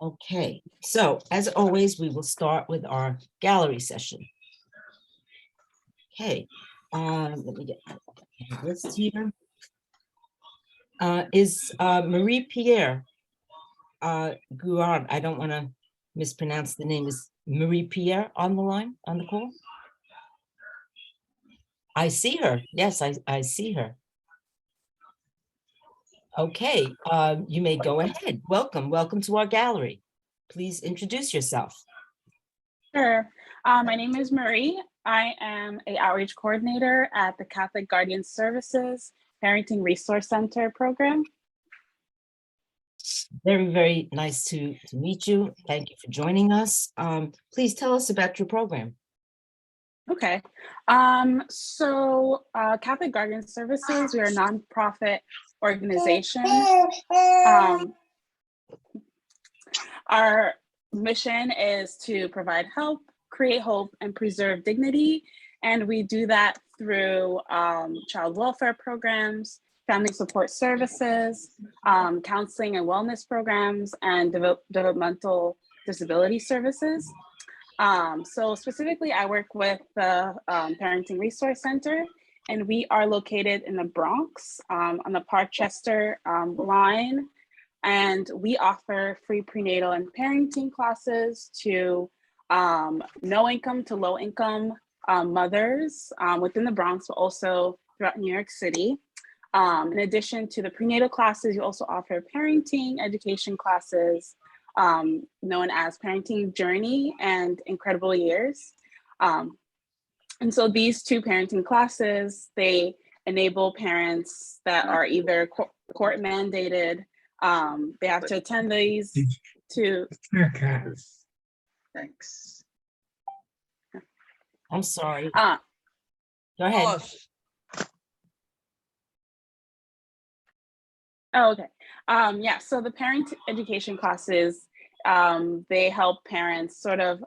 Okay, so as always, we will start with our gallery session. Okay, let me get my list here. Is Marie Pierre Guard, I don't want to mispronounce the name, is Marie Pierre on the line, on the call? I see her. Yes, I see her. Okay, you may go ahead. Welcome to our gallery. Please introduce yourself. Sure. My name is Marie. I am an outreach coordinator at the Catholic Guardian Services Parenting Resource Center program. Very nice to meet you. Thank you for joining us. Please tell us about your program. Okay. Catholic Guardian Services, we are a nonprofit organization. Our mission is to provide help, create hope, and preserve dignity. And we do that through child welfare programs, family support services, counseling and wellness programs, and developmental disability services. So specifically, I work with the Parenting Resource Center, and we are located in the Bronx on the Parkchester line. And we offer free prenatal and parenting classes to no income to low income mothers within the Bronx, but also throughout New York City. In addition to the prenatal classes, you also offer parenting education classes known as Parenting Journey and Incredible Years. And so these two parenting classes, they enable parents that are either court mandated, they have to attend these to. Thanks. I'm sorry. Go ahead. Oh, okay. Yeah, so the parent education classes, they help parents sort of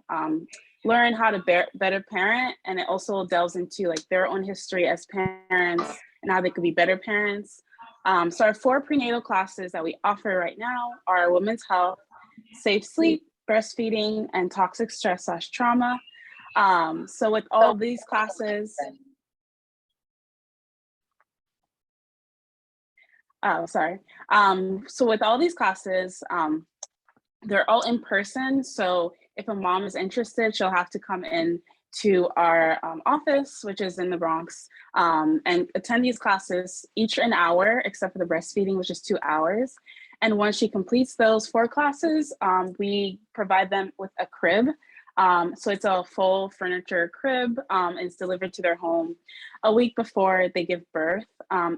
learn how to better parent, and it also delves into like their own history as parents and how they could be better parents. So our 4 prenatal classes that we offer right now are women's health, safe sleep, breastfeeding, and toxic stress/trauma. So with all these classes, so with all these classes, they're all in person. So if a mom is interested, she'll have to come in to our office, which is in the Bronx, and attend these classes, each an hour, except for the breastfeeding, which is 2 hours. And once she completes those 4 classes, we provide them with a crib. So it's a full furniture crib. It's delivered to their home a week before they give birth.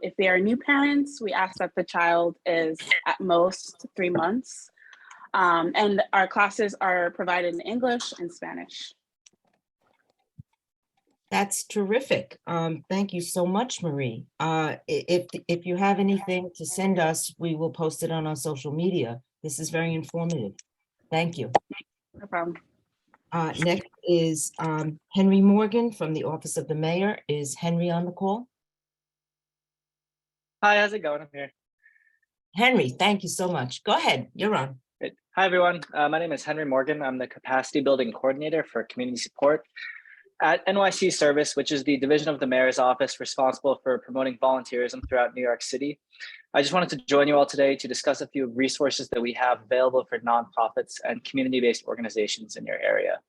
If they are new parents, we ask that the child is at most 3 months. And our classes are provided in English and Spanish. That's terrific. Thank you so much, Marie. If you have anything to send us, we will post it on our social media. This is very informative. Thank you. No problem. Next is Henry Morgan from the Office of the Mayor. Is Henry on the call? Hi, how's it going? I'm here. Henry, thank you so much. Go ahead, you're on. Great. Hi, everyone. My name is Henry Morgan. I'm the Capacity Building Coordinator for Community Support at NYC Service, which is the division of the Mayor's Office responsible for promoting volunteerism throughout New York City. I just wanted to join you all today to discuss a few resources that we have available for nonprofits and community-based organizations in your area.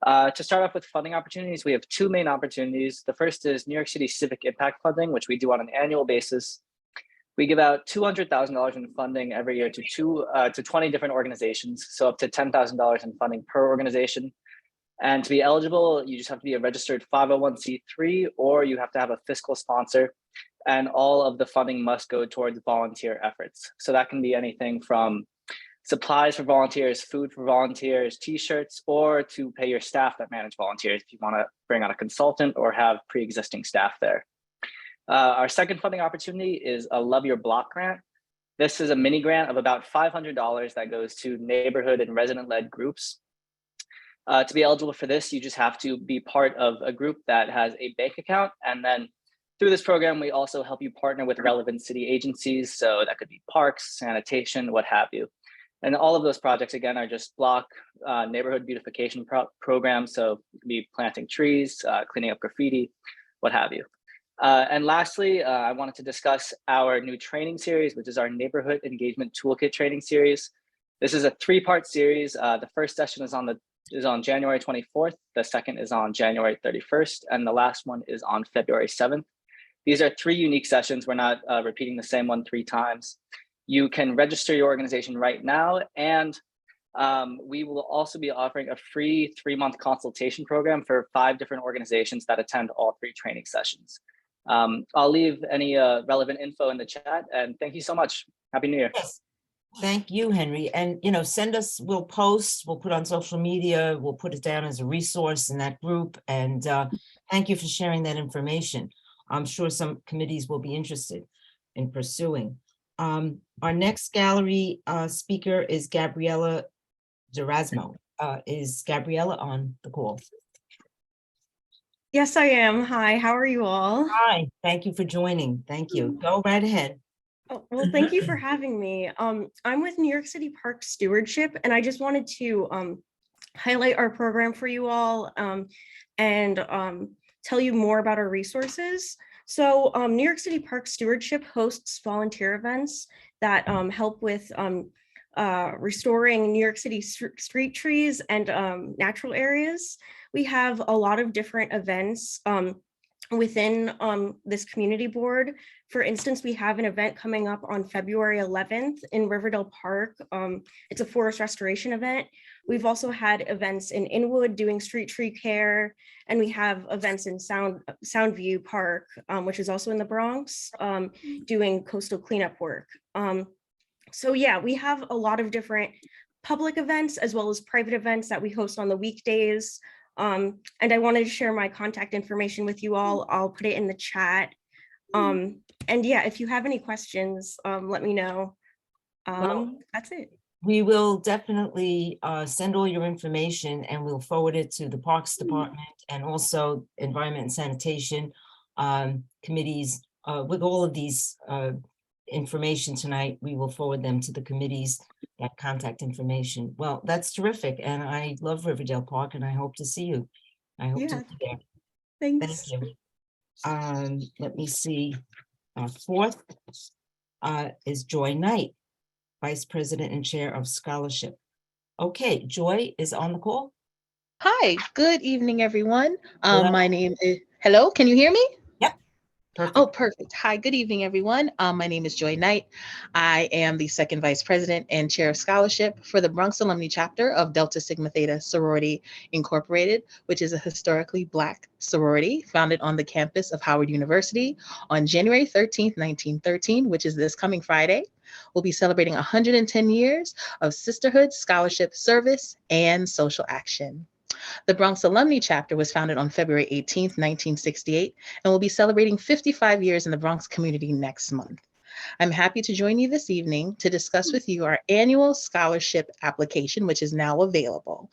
To start off with funding opportunities, we have 2 main opportunities. The first is New York City Civic Impact Funding, which we do on an annual basis. We give out $200,000 in funding every year to 20 different organizations, so up to $10,000 in funding per organization. And to be eligible, you just have to be a registered 501c3, or you have to have a fiscal sponsor, and all of the funding must go towards volunteer efforts. So that can be anything from supplies for volunteers, food for volunteers, t-shirts, or to pay your staff that manage volunteers if you want to bring on a consultant or have pre-existing staff there. Our second funding opportunity is a Love Your Block grant. This is a mini grant of about $500 that goes to neighborhood and resident-led groups. To be eligible for this, you just have to be part of a group that has a bank account. And then through this program, we also help you partner with relevant city agencies. So that could be parks, sanitation, what have you. And all of those projects, again, are just block neighborhood beautification programs. So it could be planting trees, cleaning up graffiti, what have you. And lastly, I wanted to discuss our new training series, which is our Neighborhood Engagement Toolkit training series. This is a 3-part series. The first session is on January 24th. The second is on January 31st. And the last one is on February 7th. These are 3 unique sessions. We're not repeating the same one 3 times. You can register your organization right now, and we will also be offering a free 3-month consultation program for 5 different organizations that attend all 3 training sessions. I'll leave any relevant info in the chat, and thank you so much. Happy New Year. Yes. Thank you, Henry. And, send us, we'll post, we'll put on social media, we'll put it down as a resource in that group. And thank you for sharing that information. I'm sure some committees will be interested in pursuing. Our next gallery speaker is Gabriella Durasmo. Is Gabriella on the call? Yes, I am. Hi, how are you all? Hi, thank you for joining. Thank you. Go right ahead. Oh, well, thank you for having me. I'm with New York City Park Stewardship, and I just wanted to highlight our program for you all and tell you more about our resources. So New York City Park Stewardship hosts volunteer events that help with restoring New York City street trees and natural areas. We have a lot of different events within this community board. For instance, we have an event coming up on February 11th in Riverdale Park. It's a forest restoration event. We've also had events in Inwood doing street tree care, and we have events in Soundview Park, which is also in the Bronx, doing coastal cleanup work. So yeah, we have a lot of different public events as well as private events that we host on the weekdays. And I wanted to share my contact information with you all. I'll put it in the chat. And yeah, if you have any questions, let me know. That's it. We will definitely send all your information, and we'll forward it to the Parks Department and also Environment and Sanitation committees. With all of these information tonight, we will forward them to the committees, that contact information. Well, that's terrific. And I love Riverdale Park, and I hope to see you. I hope to be there. Thanks. Thank you. Let me see. Fourth is Joy Knight, Vice President and Chair of Scholarship. Okay, Joy is on the call. Hi, good evening, everyone. Hello. My name is, hello, can you hear me? Yep. Perfect. Oh, perfect. Hi, good evening, everyone. My name is Joy Knight. I am the second Vice President and Chair of Scholarship for the Bronx Alumni Chapter of Delta Sigma Theta Sorority Incorporated, which is a historically Black sorority founded on the campus of Howard University on January 13th, 1913, which is this coming Friday. We'll be celebrating 110 years of sisterhood, scholarship, service, and social action. The Bronx Alumni Chapter was founded on February 18th, 1968, and will be celebrating 55 years in the Bronx community next month. I'm happy to join you this evening to discuss with you our annual scholarship application, which is now available.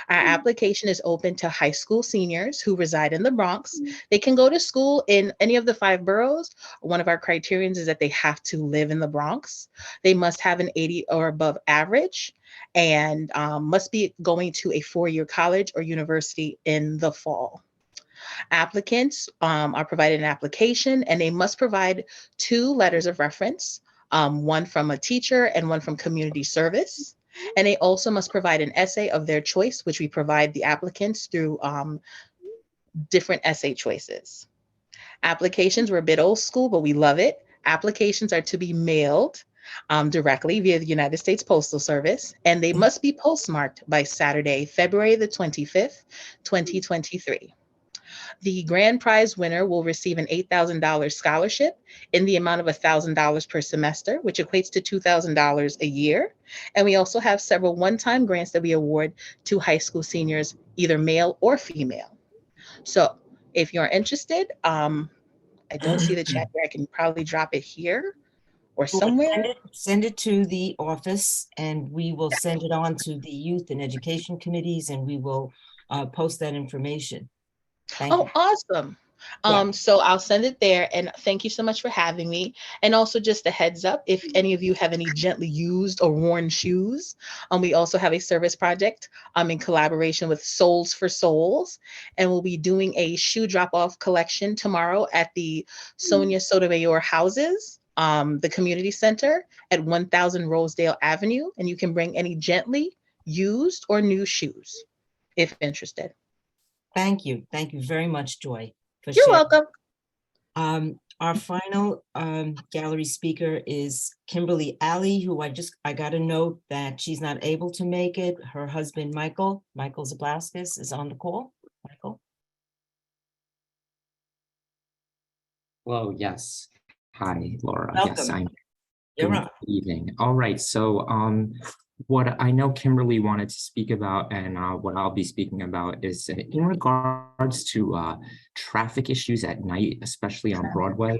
Our application is open to high school seniors who reside in the Bronx. They can go to school in any of the 5 boroughs. One of our criterions is that they have to live in the Bronx. They must have an 80 or above average and must be going to a 4-year college or university in the fall. Applicants are provided an application, and they must provide 2 letters of reference, one from a teacher and one from community service. And they also must provide an essay of their choice, which we provide the applicants through different essay choices. Applications were a bit old school, but we love it. Applications are to be mailed directly via the United States Postal Service, and they must be postmarked by Saturday, February the 25th, 2023. The grand prize winner will receive an $8,000 scholarship in the amount of $1,000 per semester, which equates to $2,000 a year. And we also have several one-time grants that we award to high school seniors, either male or female. So if you're interested, I don't see the chat here. I can probably drop it here or somewhere. Send it to the office, and we will send it on to the youth and education committees, and we will post that information. Thank you. Awesome. Yeah. So I'll send it there, and thank you so much for having me. And also just a heads up, if any of you have any gently used or worn shoes, we also have a service project in collaboration with Souls for Souls, and we'll be doing a shoe drop-off collection tomorrow at the Sonia Sotomayor houses, the community center at 1000 Rosedale Avenue, and you can bring any gently used or new shoes if interested. Thank you. Thank you very much, Joy, for You're sharing. welcome. Our final gallery speaker is Kimberly Alley, who I got a note that she's not able to make it. Her husband, Michael Zablauskas, is on the call. Michael? Hello, yes. Hi, Laura. Yes, Welcome. You're good on. evening. All right, so what I know Kimberly wanted to speak about, and what I'll be speaking about, is in regards to traffic issues at night, especially on Broadway.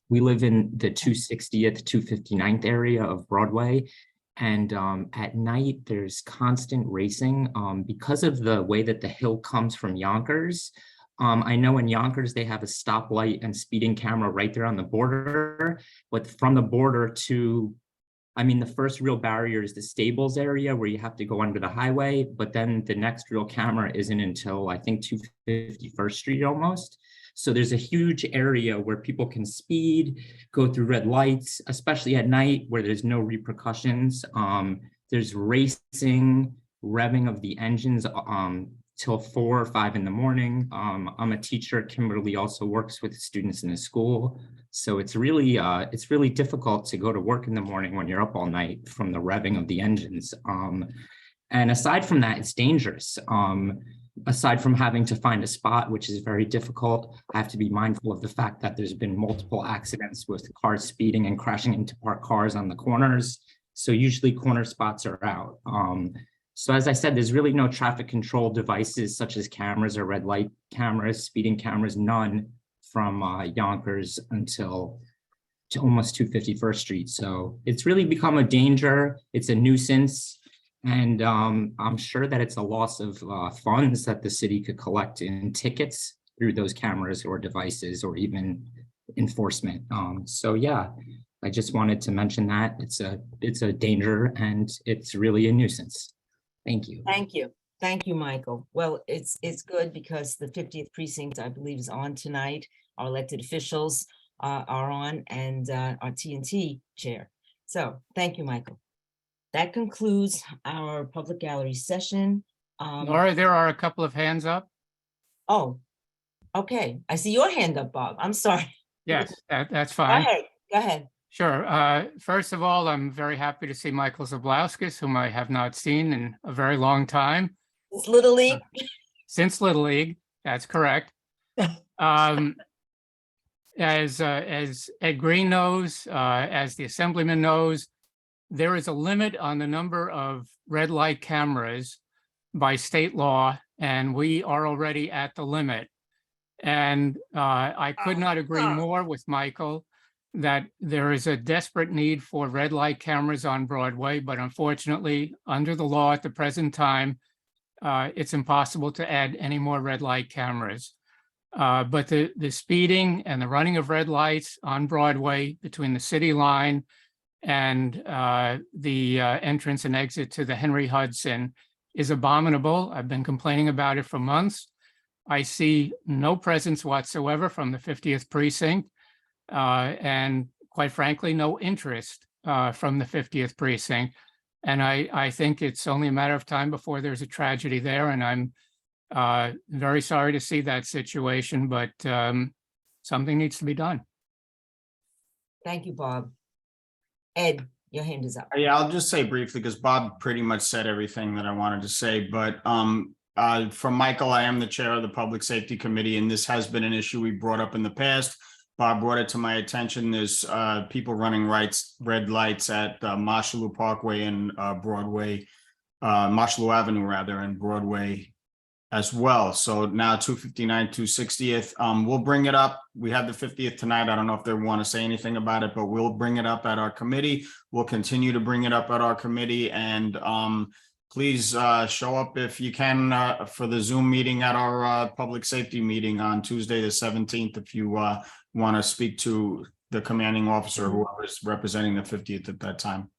We live in the 260th, 259th area of Broadway, and at night there's constant racing because of the way that the hill comes from Yonkers. I know in Yonkers they have a stoplight and speeding camera right there on the border, but from the border to, I mean, the first real barrier is the stables area where you have to go under the highway, but then the next real camera isn't until I think 251st Street almost. So there's a huge area where people can speed, go through red lights, especially at night where there's no repercussions. There's racing, revving of the engines till 4 or 5 in the morning. I'm a teacher. Kimberly also works with students in the school. So it's really difficult to go to work in the morning when you're up all night from the revving of the engines. And aside from that, it's dangerous. Aside from having to find a spot, which is very difficult, I have to be mindful of the fact that there's been multiple accidents with cars speeding and crashing into parked cars on the corners. So usually corner spots are out. So as I said, there's really no traffic control devices such as cameras or red light cameras, speeding cameras, none from Yonkers until to almost 251st Street. So it's really become a danger. It's a nuisance. And I'm sure that it's a loss of funds that the city could collect in tickets through those cameras or devices or even enforcement. So yeah, I just wanted to mention that it's a danger and it's really a nuisance. Thank you. Thank you. Thank you, Michael. Well, it's good because the 50th precinct, I believe, is on tonight. Our elected officials are on, and our TNT chair. So thank you, Michael. That concludes our public gallery session. Laura, there are a couple of hands up. Oh, okay. I see your hand up, Bob. I'm sorry. Yes, that's Go fine. ahead. Go ahead. Sure. First of all, I'm very happy to see Michael Zablauskas, whom I have not seen in a very long time. It's Little League. Since Little League, that's correct. As Ed Green knows, as the Assemblyman knows, there is a limit on the number of red light cameras by state law, and we are already at the limit. And I could not agree more with Michael that there is a desperate need for red light cameras on Broadway, but unfortunately, under the law at the present time, it's impossible to add any more red light cameras. But the speeding and the running of red lights on Broadway between the city line and the entrance and exit to the Henry Hudson is abominable. I've been complaining about it for months. I see no presence whatsoever from the 50th precinct, and quite frankly, no interest from the 50th precinct. And I think it's only a matter of time before there's a tragedy there. And I'm very sorry to see that situation, but something needs to be done. Thank you, Bob. Ed, your hand is up. Yeah, I'll just say briefly because Bob pretty much said everything that I wanted to say. But from Michael, I am the chair of the Public Safety Committee, and this has been an issue we brought up in the past. Bob brought it to my attention. There's people running red lights at Marshallou Parkway and Broadway, Marshallou Avenue rather, and Broadway as well. So now 259, 260th. We'll bring it up. We had the 50th tonight. I don't know if they want to say anything about it, but we'll bring it up at our committee. We'll continue to bring it up at our committee and please show up if you can for the Zoom meeting at our public safety meeting on Tuesday, the 17th, if you want to speak to the commanding officer, whoever is representing the 50th at that time.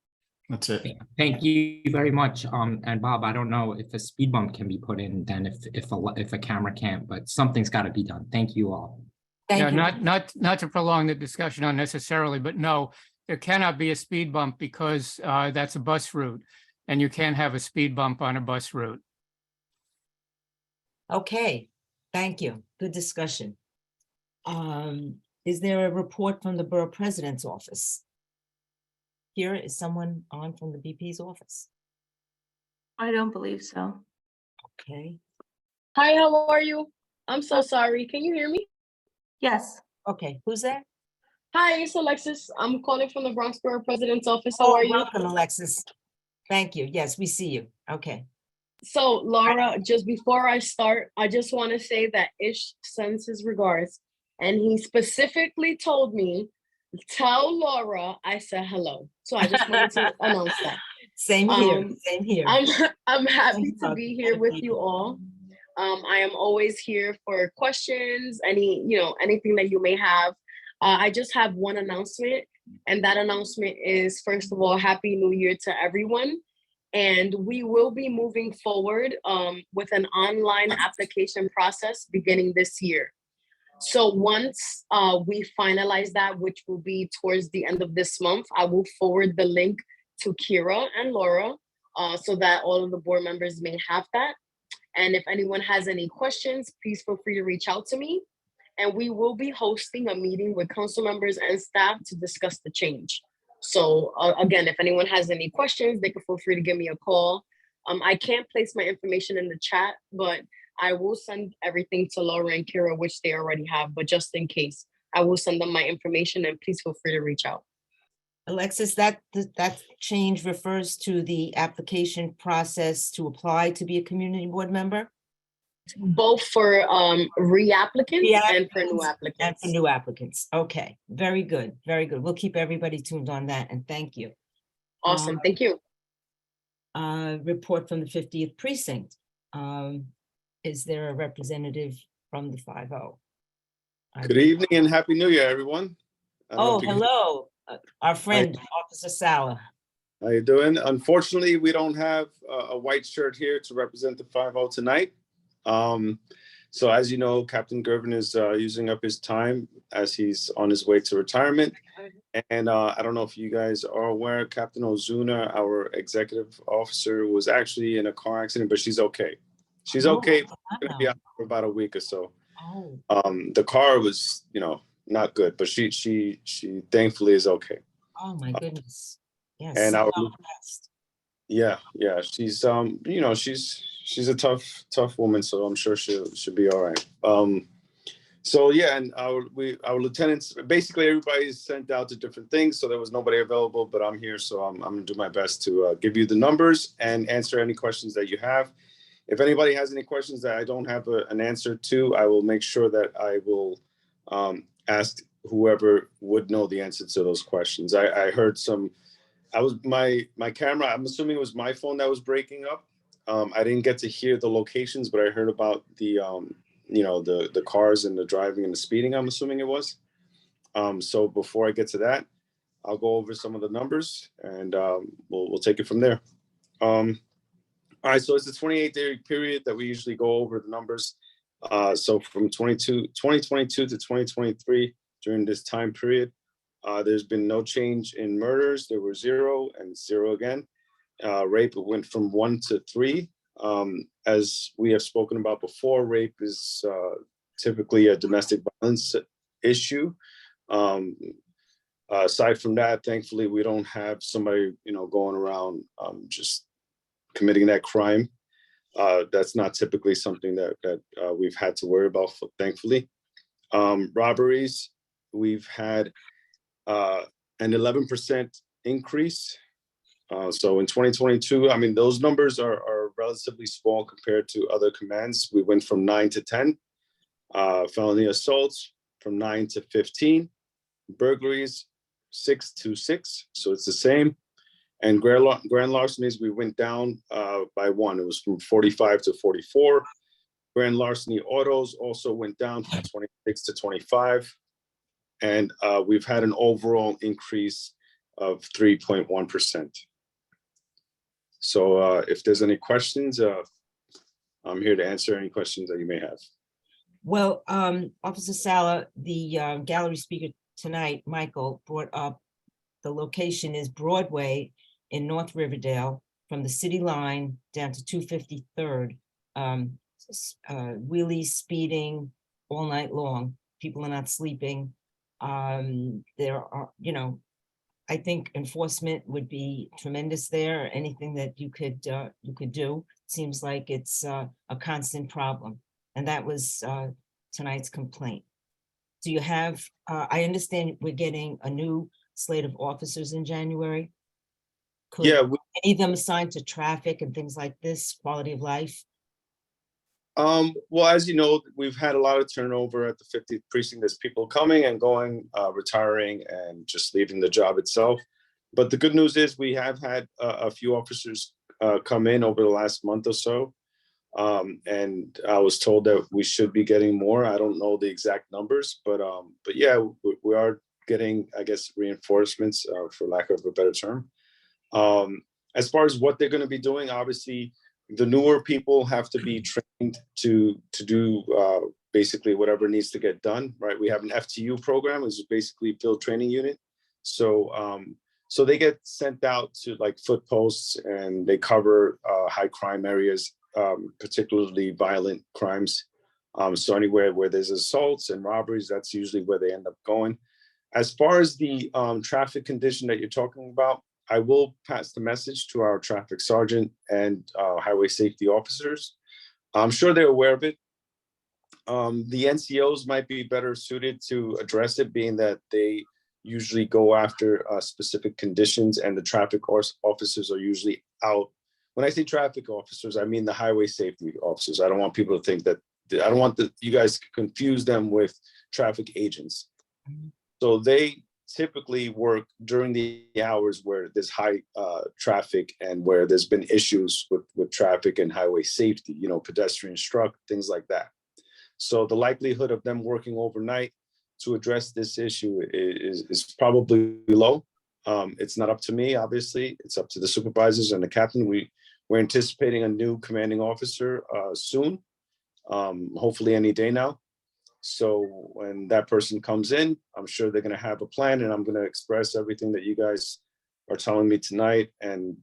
That's it. Thank you very much. And Bob, I don't know if a speed bump can be put in then if a camera can't, but something's got to be done. Thank you all. Yeah, Thank you. not to prolong the discussion unnecessarily, but no, there cannot be a speed bump because that's a bus route, and you can't have a speed bump on a bus route. Okay, thank you. Good discussion. Is there a report from the Borough President's office? Here is someone on from the BP's office. I don't believe so. Okay, Hi, how are you? I'm so sorry. Can you hear me? Yes. okay, who's there? Hi, it's Alexis. I'm calling from the Bronx Borough President's office. How are you? Welcome, Alexis. Thank you. Yes, we see you. Okay. So, Laura, just before I start, I just want to say that Ish sends his regards. And he specifically told me, tell Laura I said hello. So I just wanted to announce that. Same here, same here. I'm happy to Thank be you. here with you all. I am always here for questions, anything that you may have. I just have one announcement, and that announcement is, first of all, Happy New Year to everyone. And we will be moving forward with an online application process beginning this year. So once we finalize that, which will be towards the end of this month, I will forward the link to Kira and Laura so that all of the board members may have that. And if anyone has any questions, please feel free to reach out to me. And we will be hosting a meeting with council members and staff to discuss the change. So again, if anyone has any questions, they can feel free to give me a call. I can't place my information in the chat, but I will send everything to Laura and Kira, which they already have, but just in case, I will send them my information and please feel free to reach out. Alexis, that change refers to the application process to apply to be a community board member? Both for reapplicants and for new applicants. And for new applicants. Okay, very good, very good. We'll keep everybody tuned on that, and thank you. Awesome, thank you. Report from the 50th precinct. Is there a representative from the 5-0? Good evening and Happy New Year, everyone. Oh, hello, our friend, Officer Sauer. How you doing? Unfortunately, we don't have a white shirt here to represent the 5-0 tonight. So as you know, Captain Gervin is using up his time as he's on his way to retirement. And I don't know if you guys are aware, Captain Ozuna, our executive officer, was actually in a car accident, but she's okay. She's okay. Gonna be out for about a week or so. The car was, not good, but she thankfully is okay. Oh my goodness. Yes. And Yeah, she's a tough woman, so I'm sure she'll be all right. So yeah, and our lieutenants, basically everybody's sent out to different things, so there was nobody available, but I'm here, so I'm gonna do my best to give you the numbers and answer any questions that you have. If anybody has any questions that I don't have an answer to, I will make sure that I will ask whoever would know the answer to those questions. I heard my camera, I'm assuming it was my phone that was breaking up. I didn't get to hear the locations, but I heard about the cars and the driving and the speeding, I'm assuming it was. So before I get to that, I'll go over some of the numbers and we'll take it from there. All right, so it's a 28-day period that we usually go over the numbers. So from 2022 to 2023, during this time period, there's been no change in murders. There were 0 and 0 again. Rape went from 1 to 3. As we have spoken about before, rape is typically a domestic violence issue. Aside from that, thankfully, we don't have somebody, going around just committing that crime. That's not typically something that we've had to worry about, thankfully. Robberies, we've had an 11% increase. So in 2022, those numbers are relatively small compared to other commands. We went from 9 to 10. Felony assaults from 9 to 15. Burglaries, 6 to 6. So it's the same. And grand larcenies, we went down by 1. It was from 45 to 44. Grand larceny autos also went down from 26 to 25. And we've had an overall increase of 3.1%. So if there's any questions, I'm here to answer any questions that you may have. Well, Officer Sala, the gallery speaker tonight, Michael, brought up the location is Broadway in North Riverdale from the city line down to 253rd. Wheelies, speeding all night long. People are not sleeping. There are, I think enforcement would be tremendous there. Anything that you could do. Seems like it's a constant problem. And that was tonight's complaint. Do you have, I understand we're getting a new slate of officers in January. Could any of them assigned to traffic and things like this, quality of life? Well, as you know, we've had a lot of turnover at the 50th precinct. There's people coming and going, retiring and just leaving the job itself. But the good news is we have had a few officers come in over the last month or so. And I was told that we should be getting more. I don't know the exact numbers, but yeah, we are getting, I guess, reinforcements, for lack of a better term. As far as what they're going to be doing, obviously, the newer people have to be trained to do basically whatever needs to get done, right? We have an FTU program, which is basically field training unit. So so they get sent out to like foot posts and they cover high crime areas, particularly violent crimes. So anywhere where there's assaults and robberies, that's usually where they end up going. As far as the traffic condition that you're talking about, I will pass the message to our traffic sergeant and highway safety officers. I'm sure they're aware of it. The NCOs might be better suited to address it, being that they usually go after specific conditions and the traffic officers are usually out. When I say traffic officers, I mean the highway safety officers. I don't want people to think that, I don't want you guys to confuse them with traffic agents. So they typically work during the hours where there's high traffic and where there's been issues with traffic and highway safety, pedestrian struck, things like that. So the likelihood of them working overnight to address this issue is probably low. It's not up to me, obviously. It's up to the supervisors and the captain. We're anticipating a new commanding officer soon, hopefully any day now. So when that person comes in, I'm sure they're going to have a plan, and I'm going to express everything that you guys are telling me tonight. And,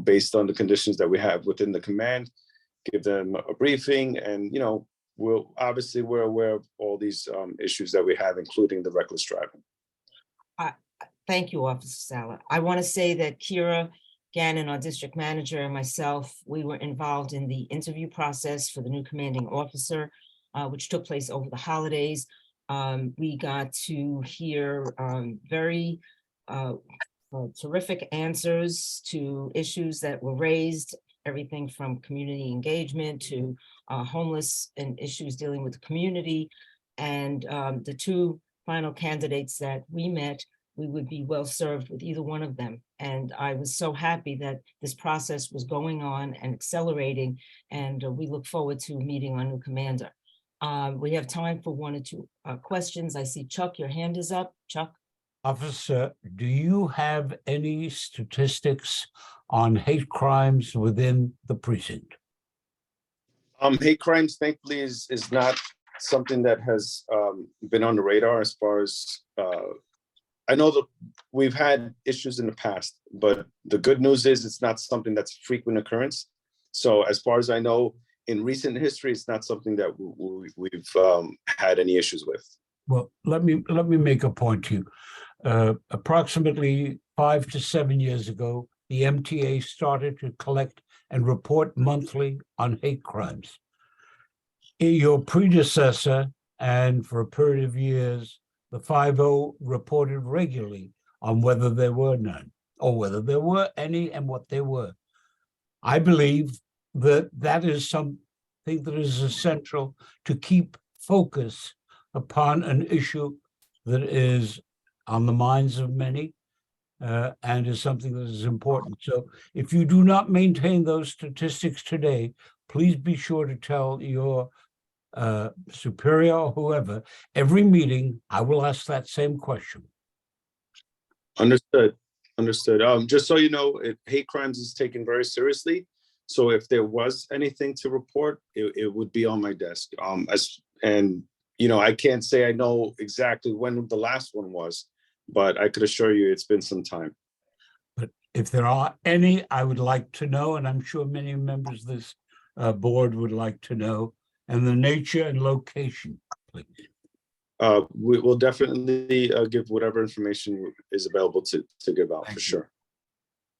based on the conditions that we have within the command, give them a briefing. And, we're aware of all these issues that we have, including the reckless driving. Thank you, Officer Sala. I want to say that Kira Gannon, our district manager, and myself, we were involved in the interview process for the new commanding officer, which took place over the holidays. We got to hear very terrific answers to issues that were raised, everything from community engagement to homeless and issues dealing with the community. And the two final candidates that we met, we would be well served with either one of them. And I was so happy that this process was going on and accelerating. And we look forward to meeting our new commander. We have time for one or two questions. I see Chuck, your hand is up. Chuck. Officer, do you have any statistics on hate crimes within the precinct? Hate crimes, thankfully, is not something that has been on the radar as far as, I know that we've had issues in the past, but the good news is it's not something that's a frequent occurrence. So as far as I know, in recent history, it's not something that we've had any issues with. Well, let me make a point to you. Approximately 5 to 7 years ago, the MTA started to collect and report monthly on hate crimes. Your predecessor, and for a period of years, the 5-0 reported regularly on whether there were none, or whether there were any and what they were. I believe that is something that is essential to keep focus upon an issue that is on the minds of many, and is something that is important. So if you do not maintain those statistics today, please be sure to tell your superior or whoever. Every meeting, I will ask that same question. Understood. Understood. Just so you know, hate crimes is taken very seriously. So if there was anything to report, it would be on my desk. And I can't say I know exactly when the last one was, but I could assure you it's been some time. But if there are any, I would like to know, and I'm sure many members of this board would like to know, and the nature and location, please. We will definitely give whatever information is available to give out for sure.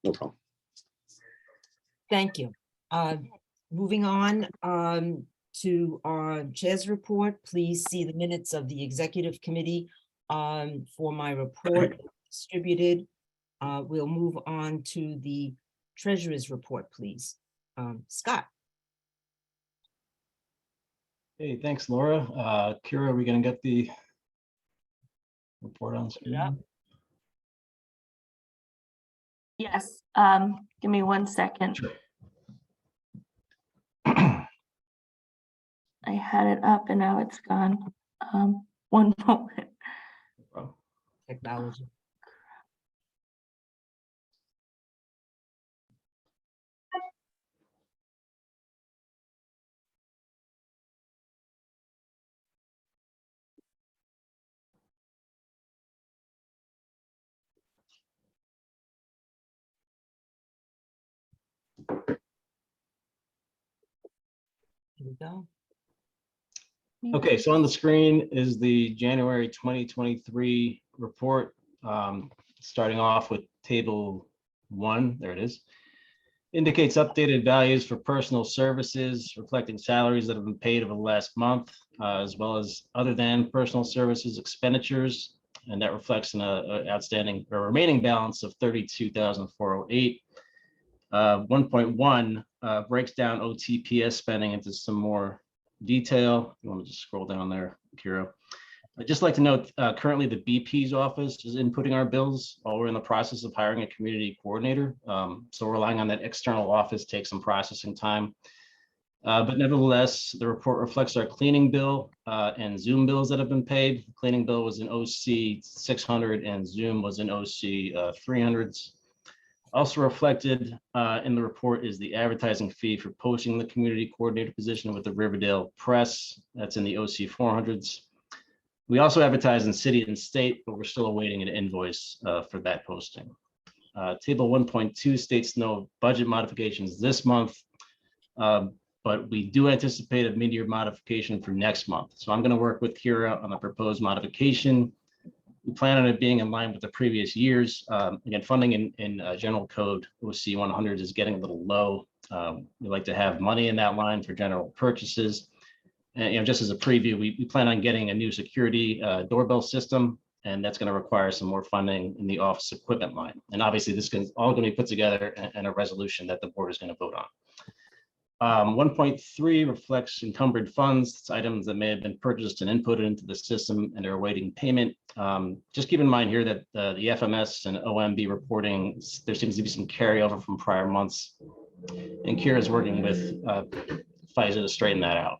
No problem. Thank you. Moving on to our chair's report, please see the minutes of the executive committee for my report distributed. We'll move on to the treasurer's report, please. Scott. Hey, thanks, Laura. Kira, are we going to get the report on screen? Yeah. Yes, give me 1 second. Sure. I had it up and now it's gone. One moment. Technology. Here we go. Okay, so on the screen is the January 2023 report. Starting off with table 1, there it is. Indicates updated values for personal services, reflecting salaries that have been paid over the last month, as well as other than personal services expenditures. And that reflects an outstanding or remaining balance of $32,408. 1.1 breaks down OTPS spending into some more detail. You want to just scroll down there, Kira. I'd just like to note, currently the BP's office is inputting our bills while we're in the process of hiring a community coordinator. So relying on that external office takes some processing time. But nevertheless, the report reflects our cleaning bill and Zoom bills that have been paid. The cleaning bill was an OC 600 and Zoom was an OC 300s. Also reflected in the report is the advertising fee for posting the community coordinator position with the Riverdale Press. That's in the OC 400s. We also advertise in city and state, but we're still awaiting an invoice for that posting. Table 1.2 states no budget modifications this month, but we do anticipate a mid-year modification for next month. So I'm going to work with Kira on the proposed modification. We plan on it being in line with the previous years. Again, funding in general code OC 100 is getting a little low. We like to have money in that line for general purchases. And just as a preview, we plan on getting a new security doorbell system, and that's going to require some more funding in the office equipment line. And obviously, this is all going to be put together in a resolution that the board is going to vote on. 1.3 reflects encumbered funds. It's items that may have been purchased and inputted into the system and are awaiting payment. Just keep in mind here that the FMS and OMB reporting, there seems to be some carryover from prior months. And Kira is working with FISA to straighten that out.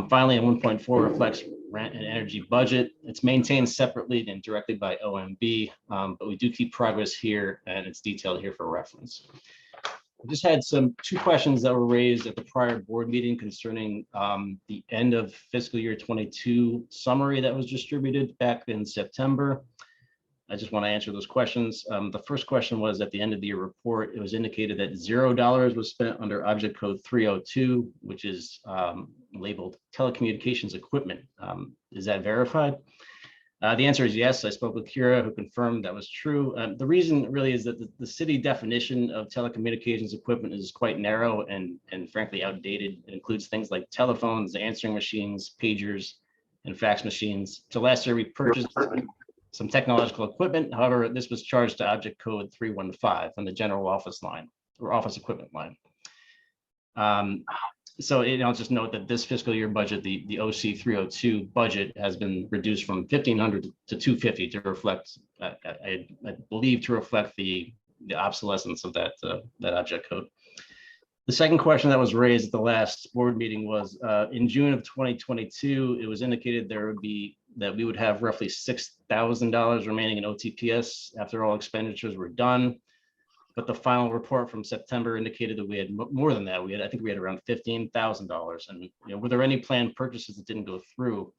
Finally, 1.4 reflects rent and energy budget. It's maintained separately and directly by OMB, but we do keep progress here and it's detailed here for reference. I just had two questions that were raised at the prior board meeting concerning the end of fiscal year 22 summary that was distributed back in September. I just want to answer those questions. The first question was at the end of the year report, it was indicated that $0 was spent under object code 302, which is labeled telecommunications equipment. Is that verified? The answer is yes. I spoke with Kira, who confirmed that was true. The reason really is that the city definition of telecommunications equipment is quite narrow and frankly outdated. It includes things like telephones, answering machines, pagers, and fax machines. So last year we purchased some technological equipment. However, this was charged to object code 315 on the general office line or office equipment line. So, I'll just note that this fiscal year budget, the OC 302 budget has been reduced from 1,500 to 250 to reflect, I believe, to reflect the obsolescence of that object code. The second question that was raised at the last board meeting was in June of 2022, it was indicated that we would have roughly $6,000 remaining in OTPS after all expenditures were done. But the final report from September indicated that we had more than that. I think we had around $15,000. And were there any planned purchases that didn't go through?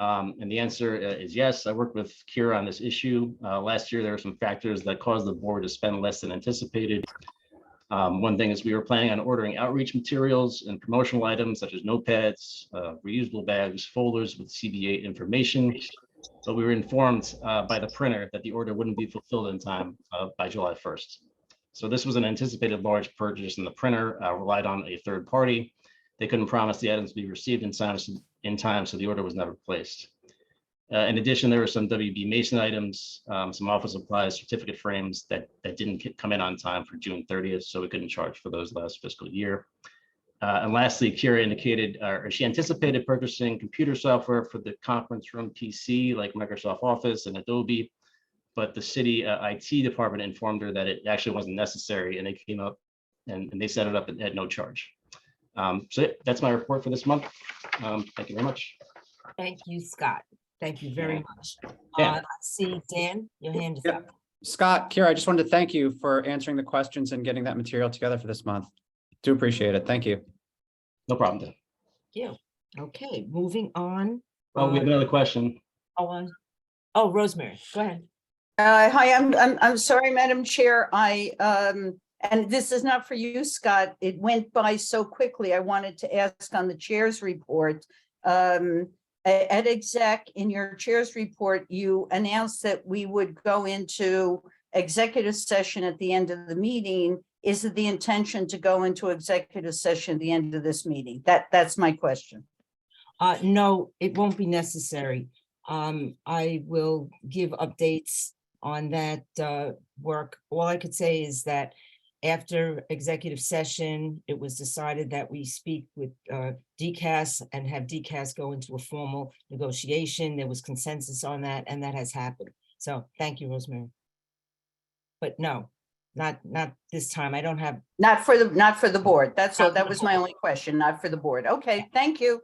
And the answer is yes. I worked with Kira on this issue. Last year, there were some factors that caused the board to spend less than anticipated. One thing is we were planning on ordering outreach materials and promotional items such as notepads, reusable bags, folders with CB8 information. But we were informed by the printer that the order wouldn't be fulfilled in time by July 1st. So this was an anticipated large purchase, and the printer relied on a third party. They couldn't promise the items to be received in time, so the order was never placed. In addition, there were some WB Mason items, some office supplies, certificate frames that didn't come in on time for June 30th, so we couldn't charge for those last fiscal year. And lastly, Kira indicated, or she anticipated purchasing computer software for the conference room PC like Microsoft Office and Adobe, but the city IT department informed her that it actually wasn't necessary, and they came up and they set it up at no charge. So that's my report for this month. Thank you very much. Thank you, Scott. Thank you very much. Yeah. Let's see, Dan, your hand is Yep. up. Scott, Kira, I just wanted to thank you for answering the questions and getting that material together for this month. Do appreciate it. Thank you. No problem, Dan. Thank you. Okay, moving on. Oh, we have another question. Oh, Rosemary, go ahead. Hi, I'm sorry, Madam Chair. And this is not for you, Scott. It went by so quickly. I wanted to ask on the chair's report. At exec, in your chair's report, you announced that we would go into executive session at the end of the meeting. Is it the intention to go into executive session at the end of this meeting? That's my question. No, it won't be necessary. I will give updates on that work. All I could say is that after executive session, it was decided that we speak with DCAS and have DCAS go into a formal negotiation. There was consensus on that, and that has happened. So thank you, Rosemary. But no, not this time. I don't have. Not for the board. That's all. That was my only question. Not for the board. Okay, thank you.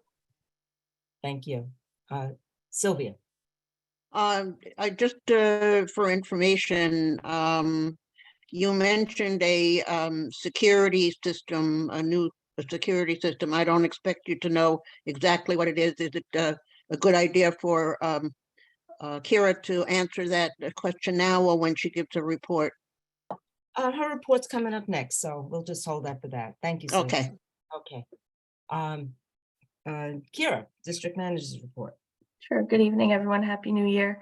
Thank you. Sylvia. I just for information, you mentioned a security system, a new security system. I don't expect you to know exactly what it is. Is it a good idea for Kira to answer that question now or when she gives a report? Her report's coming up next, so we'll just hold that for that. Thank you, Sylvia. Okay. Okay. Kira, District Manager's report. Sure. Good evening, everyone. Happy New Year.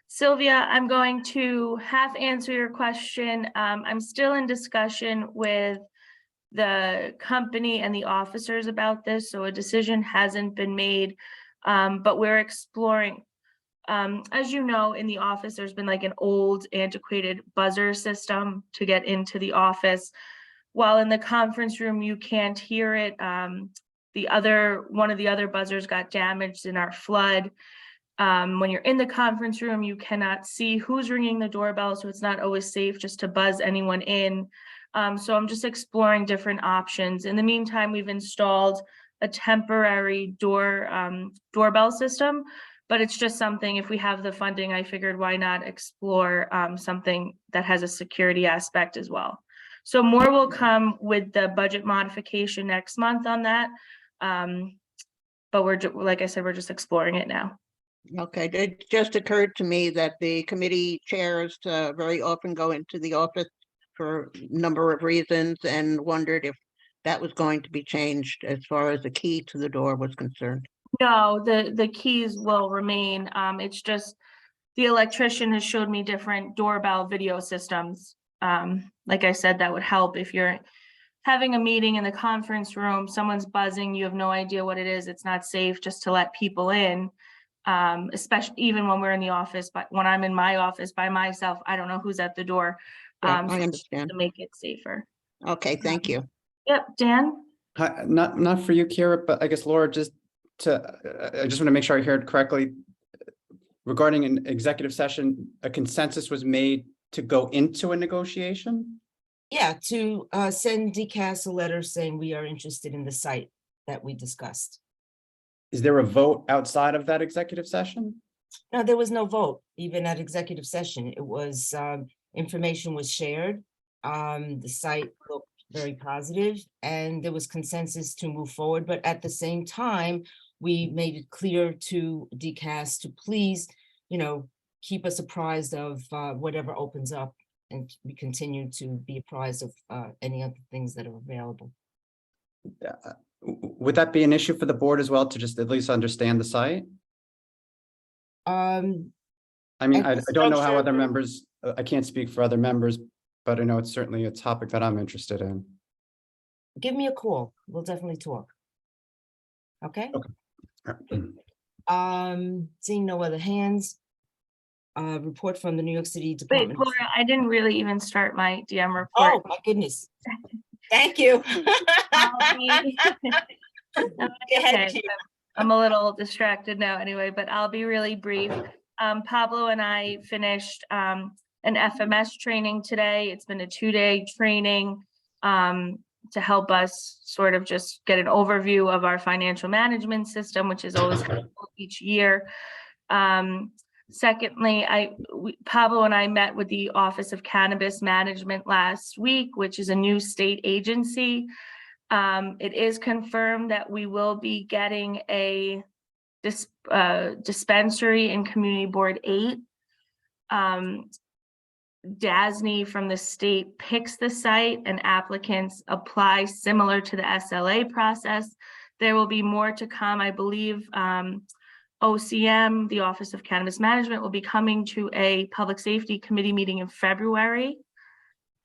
Sylvia, I'm going to half answer your question. I'm still in discussion with the company and the officers about this, so a decision hasn't been made, but we're exploring. As you know, in the office, there's been like an old antiquated buzzer system to get into the office. While in the conference room, you can't hear it. One of the other buzzers got damaged in our flood. When you're in the conference room, you cannot see who's ringing the doorbell, so it's not always safe just to buzz anyone in. So I'm just exploring different options. In the meantime, we've installed a temporary doorbell system, but it's just something, if we have the funding, I figured why not explore something that has a security aspect as well. So more will come with the budget modification next month on that. But like I said, we're just exploring it now. Okay, it just occurred to me that the committee chairs very often go into the office for a number of reasons and wondered if that was going to be changed as far as the key to the door was concerned. No, the keys will remain. It's just the electrician has showed me different doorbell video systems. Like I said, that would help if you're having a meeting in the conference room, someone's buzzing, you have no idea what it is. It's not safe just to let people in. Especially even when we're in the office, but when I'm in my office by myself, I don't know who's at the door. Yeah, So I understand. to make it safer. Okay, thank you. Yep, Dan? Hi, not for you, Kira, but I guess Laura, I just want to make sure I heard correctly. Regarding an executive session, a consensus was made to go into a negotiation? Yeah, to send DCAS a letter saying we are interested in the site that we discussed. Is there a vote outside of that executive session? No, there was no vote, even at executive session. It was, information was shared. The site looked very positive and there was consensus to move forward. But at the same time, we made it clear to DCAS to please, keep us apprised of whatever opens up, and we continue to be apprised of any other things that are available. Would that be an issue for the board as well to just at least understand the site? I mean, I don't know how other members, I can't speak for other members, but I know it's certainly a topic that I'm interested in. Give me a call. We'll definitely talk. Okay? Seeing no other hands. Report from the New York City Wait, Department. Laura, I didn't really even start my DM report. Oh, my goodness. Thank you. Okay, I'm a little distracted now anyway, but I'll be really brief. Pablo and I finished an FMS training today. It's been a 2-day training to help us sort of just get an overview of our financial management system, which is always helpful each year. Secondly, Pablo and I met with the Office of Cannabis Management last week, which is a new state agency. It is confirmed that we will be getting a dispensary in Community Board 8. DASNY from the state picks the site and applicants apply similar to the SLA process. There will be more to come. I believe OCM, the Office of Cannabis Management, will be coming to a public safety committee meeting in February.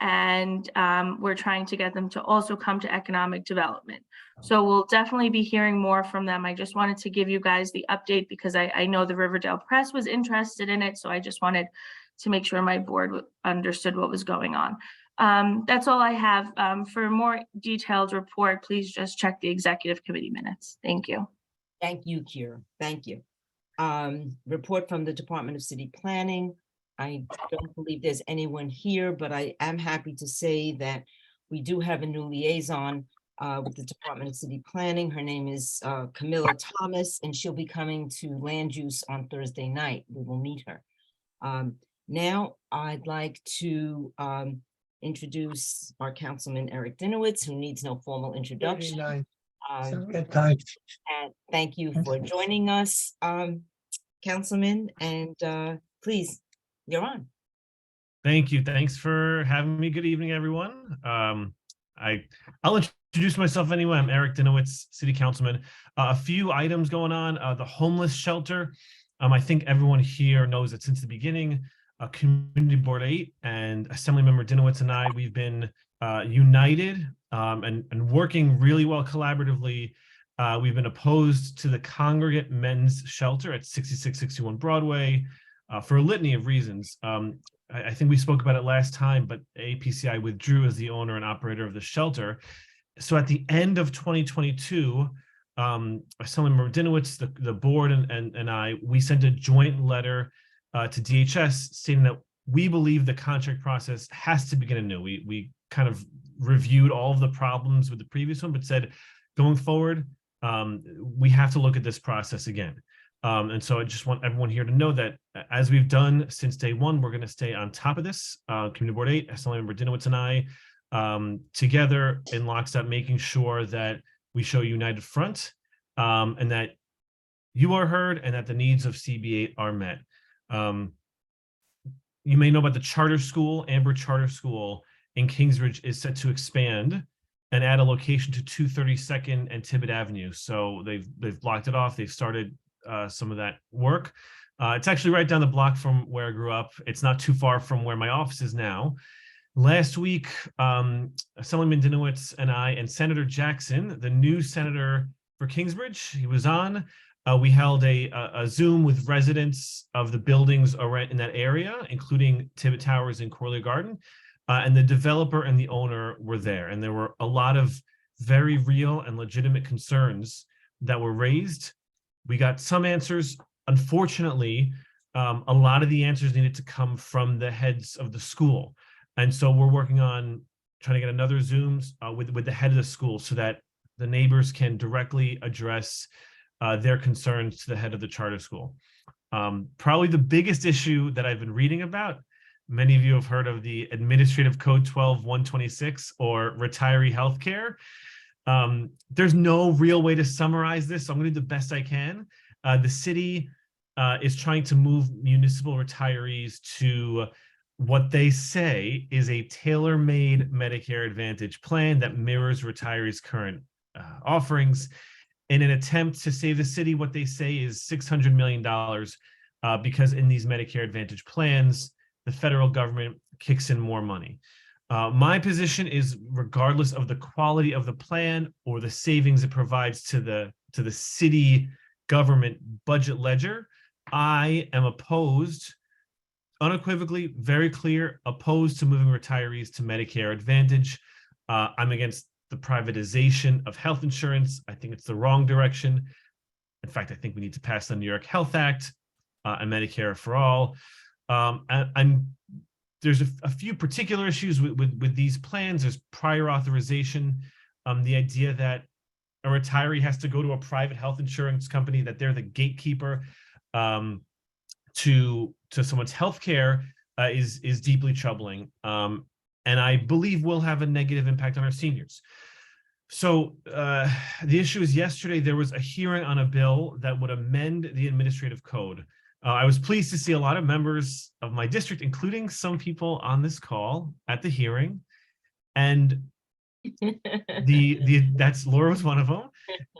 And we're trying to get them to also come to economic development. So we'll definitely be hearing more from them. I just wanted to give you guys the update because I know the Riverdale Press was interested in it. So I just wanted to make sure my board understood what was going on. That's all I have. For a more detailed report, please just check the executive committee minutes. Thank you. Thank you, Kira. Thank you. Report from the Department of City Planning. I don't believe there's anyone here, but I am happy to say that we do have a new liaison with the Department of City Planning. Her name is Camilla Thomas, and she'll be coming to land use on Thursday night. We will meet her. Now I'd like to introduce our Councilman Eric Dinowitz, who needs no formal introduction. And thank you for joining us, Councilman, and please, you're on. Thank you. Thanks for having me. Good evening, everyone. I'll introduce myself anyway. I'm Eric Dinowitz, City Councilman. A few items going on. The homeless shelter. I think everyone here knows that since the beginning, Community Board 8 and Assemblymember Dinowitz and I, we've been united and working really well collaboratively. We've been opposed to the Congregate Men's Shelter at 6661 Broadway for a litany of reasons. I think we spoke about it last time, but APCI withdrew as the owner and operator of the shelter. So at the end of 2022, Assemblymember Dinowitz, the board and I, we sent a joint letter to DHS stating that we believe the contract process has to begin anew. We kind of reviewed all of the problems with the previous one, but said going forward, we have to look at this process again. And so I just want everyone here to know that as we've done since day one, we're going to stay on top of this. Community Board 8, Assemblymember Dinowitz and I, together in lockstep, making sure that we show a united front and that you are heard and that the needs of CB8 are met. You may know about the charter school. Amber Charter School in Kingsbridge is set to expand and add a location to 232nd and Tibbet Avenue. So they've blocked it off. They've started some of that work. It's actually right down the block from where I grew up. It's not too far from where my office is now. Last week, Assemblyman Dinowitz and I and Senator Jackson, the new senator for Kingsbridge, he was on. We held a Zoom with residents of the buildings around in that area, including Tibbet Towers and Corley Garden. And the developer and the owner were there. And there were a lot of very real and legitimate concerns that were raised. We got some answers. Unfortunately, a lot of the answers needed to come from the heads of the school. And so we're working on trying to get another Zooms with the head of the school so that the neighbors can directly address their concerns to the head of the charter school. Probably the biggest issue that I've been reading about, many of you have heard of the Administrative Code 12-126 or retiree healthcare. There's no real way to summarize this, so I'm going to do the best I can. The city is trying to move municipal retirees to what they say is a tailor-made Medicare Advantage plan that mirrors retirees' current offerings in an attempt to save the city. What they say is $600 million because in these Medicare Advantage plans, the federal government kicks in more money. My position is, regardless of the quality of the plan or the savings it provides to the city government budget ledger, I am opposed, unequivocally, very clear, opposed to moving retirees to Medicare Advantage. I'm against the privatization of health insurance. I think it's the wrong direction. In fact, I think we need to pass the New York Health Act and Medicare for all. And there's a few particular issues with these plans. There's prior authorization, the idea that a retiree has to go to a private health insurance company, that they're the gatekeeper to someone's healthcare is deeply troubling, and I believe will have a negative impact on our seniors. So the issue is, yesterday there was a hearing on a bill that would amend the administrative code. I was pleased to see a lot of members of my district, including some people on this call, at the hearing, and that's Laura was one of them.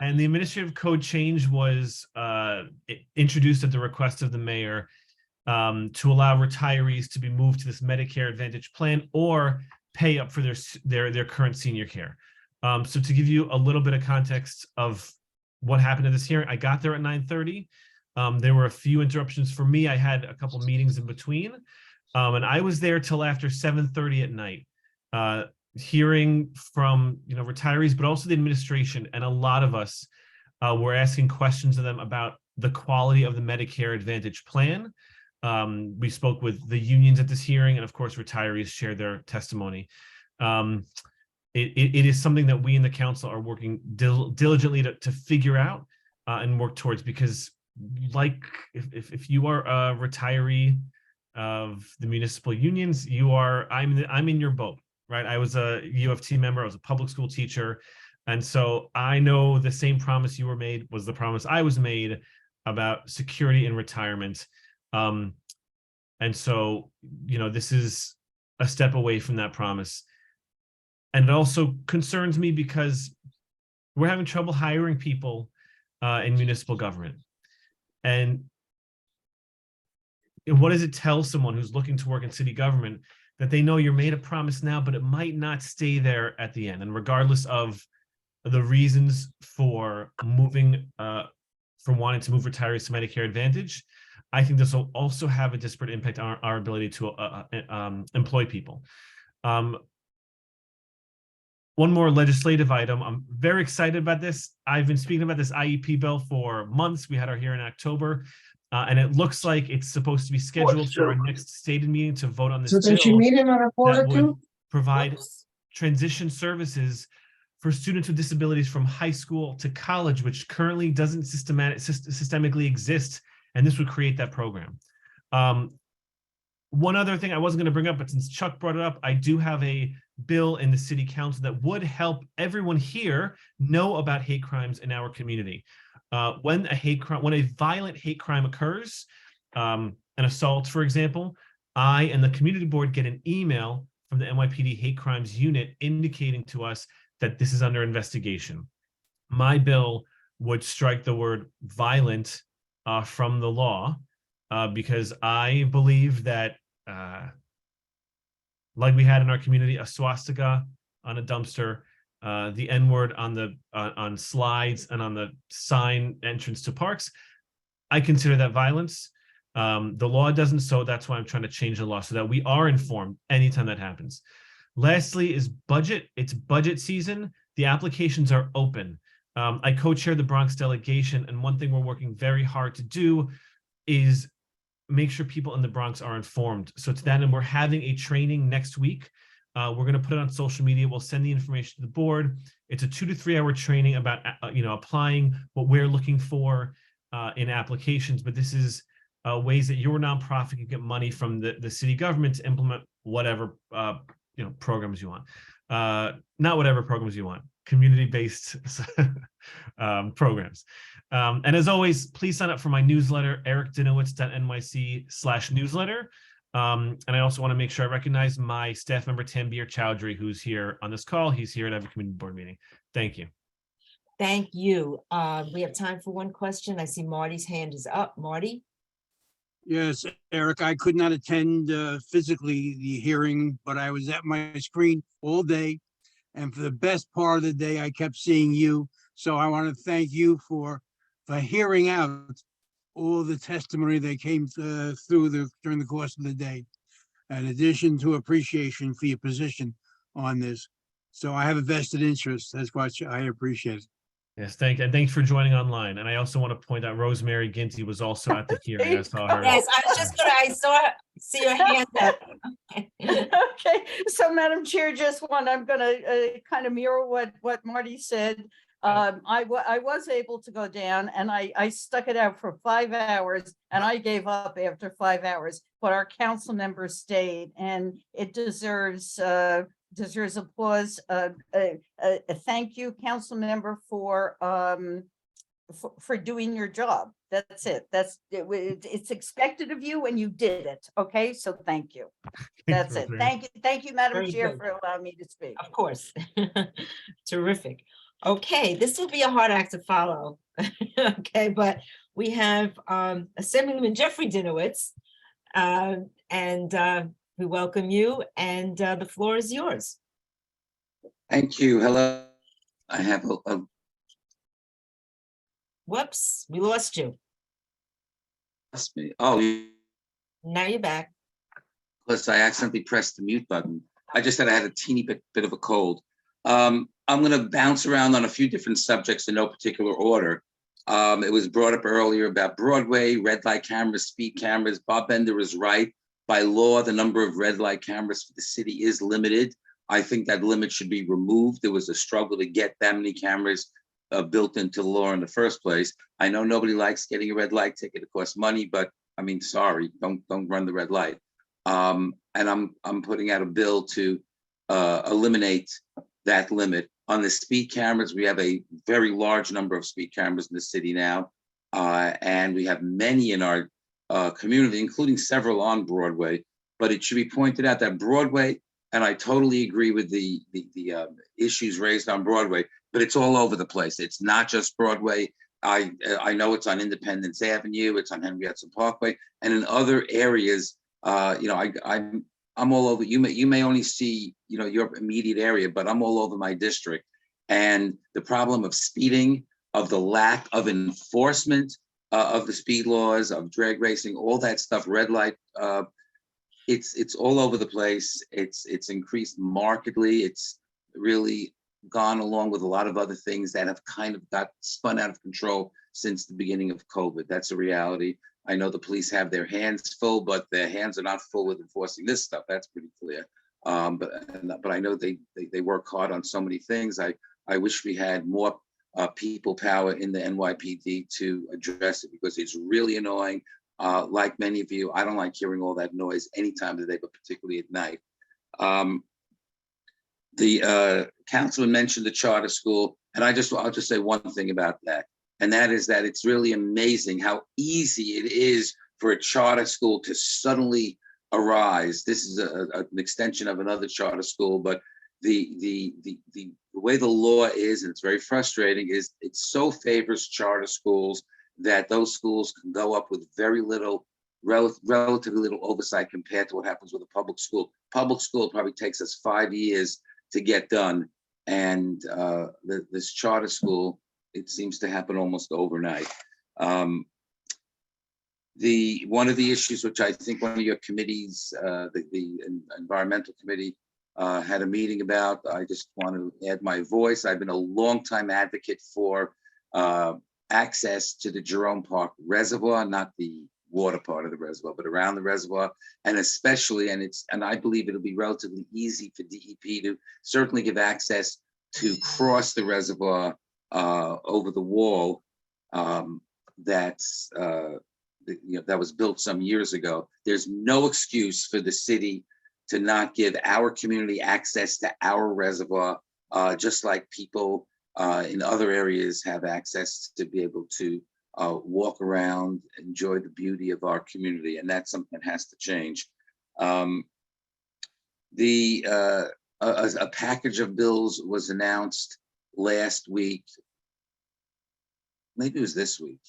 And the administrative code change was introduced at the request of the mayor to allow retirees to be moved to this Medicare Advantage plan or pay up for their current senior care. So to give you a little bit of context of what happened at this hearing, I got there at 9:30. There were a few interruptions for me. I had a couple meetings in between, and I was there till after 7:30 at night, hearing from retirees, but also the administration, and a lot of us were asking questions of them about the quality of the Medicare Advantage plan. We spoke with the unions at this hearing, and of course, retirees shared their testimony. It is something that we in the council are working diligently to figure out and work towards, because like if you are a retiree of the municipal unions, I'm in your boat, right? I was a U of T member, I was a public school teacher, and so I know the same promise you were made was the promise I was made about security in retirement. And so, this is a step away from that promise. And it also concerns me because we're having trouble hiring people in municipal government. And what does it tell someone who's looking to work in city government, that they know you're made a promise now, but it might not stay there at the end? And regardless of the reasons for moving, for wanting to move retirees to Medicare Advantage, I think this will also have a disparate impact on our ability to employ people. One more legislative item. I'm very excited about this. I've been speaking about this IEP bill for months. We had our hearing in October, and it looks like it's supposed to be scheduled for our next stated meeting to vote on this bill that would provide transition services for students with disabilities from high school to college, which currently doesn't systemically exist, and this would create that program. One other thing I wasn't going to bring up, but since Chuck brought it up, I do have a bill in the city council that would help everyone here know about hate crimes in our community. When a violent hate crime occurs, an assault, for example, I and the community board get an email from the NYPD hate crimes unit indicating to us that this is under investigation. My bill would strike the word violent from the law, because I believe that like we had in our community, a swastika on a dumpster, the N-word on slides and on the sign entrance to parks, I consider that violence. The law doesn't, so that's why I'm trying to change the law so that we are informed anytime that happens. Lastly is budget. It's budget season. The applications are open. I co-chair the Bronx delegation, and one thing we're working very hard to do is make sure people in the Bronx are informed. So to that end, we're having a training next week. We're going to put it on social media. We'll send the information to the board. It's a 2 to 3 hour training about applying what we're looking for in applications. But this is ways that your nonprofit can get money from the city government to implement whatever programs you want. Not whatever programs you want, community-based programs. And as always, please sign up for my newsletter, ericdinowitz.nyc/newsletter. And I also want to make sure I recognize my staff member, Tanbir Chowdhury, who's here on this call. He's here at every community board meeting. Thank you. Thank you. We have time for one question. I see Marty's hand is up. Marty? Yes, Eric, I could not attend physically the hearing, but I was at my screen all day. And for the best part of the day, I kept seeing you. So I want to thank you for hearing out all the testimony that came through during the course of the day, in addition to appreciation for your position on this. So I have a vested interest. That's what I appreciate it. Yes, thanks for joining online. And I also want to point out Rosemary Ginty was also at the hearing. I saw her. Yes, I see your hand up. Okay, so Madam Chair, I'm going to kind of mirror what Marty said. I was able to go down, and I stuck it out for 5 hours, and I gave up after 5 hours, but our council members stayed, and it deserves applause. Thank you, council member, for doing your job. That's it. It's expected of you, and you did it. Okay, so thank you. That's it. Thank you, Madam Very Chair, good. for allowing me to speak. Of course. Terrific. Okay, this will be a hard act to follow. Okay, but we have Assemblyman Jeffrey Dinowitz, and we welcome you, and the floor is yours. Thank you. Hello. I have a Whoops, we lost you. lost me. Oh, Now you're back. plus I accidentally pressed the mute button. I just said I had a teeny bit of a cold. I'm going to bounce around on a few different subjects in no particular order. It was brought up earlier about Broadway, red light cameras, speed cameras. Bob Bender is right. By law, the number of red light cameras for the city is limited. I think that limit should be removed. There was a struggle to get that many cameras built into the law in the first place. I know nobody likes getting a red light ticket. It costs money, but I mean, sorry, don't run the red light. And I'm putting out a bill to eliminate that limit. On the speed cameras, we have a very large number of speed cameras in the city now, and we have many in our community, including several on Broadway. But it should be pointed out that Broadway, and I totally agree with the issues raised on Broadway, but it's all over the place. It's not just Broadway. I know it's on Independence Avenue, it's on Henry Hudson Parkway, and in other areas. I'm all over. You may only see your immediate area, but I'm all over my district. And the problem of speeding, of the lack of enforcement of the speed laws, of drag racing, all that stuff, red light, it's all over the place. It's increased markedly. It's really gone along with a lot of other things that have kind of got spun out of control since the beginning of COVID. That's a reality. I know the police have their hands full, but their hands are not full with enforcing this stuff. That's pretty clear. But I know they work hard on so many things. I wish we had more people power in the NYPD to address it, because it's really annoying. Like many of you, I don't like hearing all that noise any time of the day, but particularly at night. The councilman mentioned the charter school, and I'll just say one thing about that. And that is that it's really amazing how easy it is for a charter school to suddenly arise. This is an extension of another charter school, but the way the law is, and it's very frustrating, is it so favors charter schools that those schools can go up with very little, relatively little oversight compared to what happens with a public school. Public school probably takes us 5 years to get done, and this charter school, it seems to happen almost overnight. One of the issues, which I think one of your committees, the environmental committee, had a meeting about. I just want to add my voice. I've been a longtime advocate for access to the Jerome Park Reservoir, not the water part of the reservoir, but around the reservoir, and especially, and I believe it'll be relatively easy for DEP to certainly give access to cross the reservoir over the wall that was built some years ago. There's no excuse for the city to not give our community access to our reservoir, just like people in other areas have access to be able to walk around, enjoy the beauty of our community, and that's something that has to change. A package of bills was announced last week. Maybe it was this week.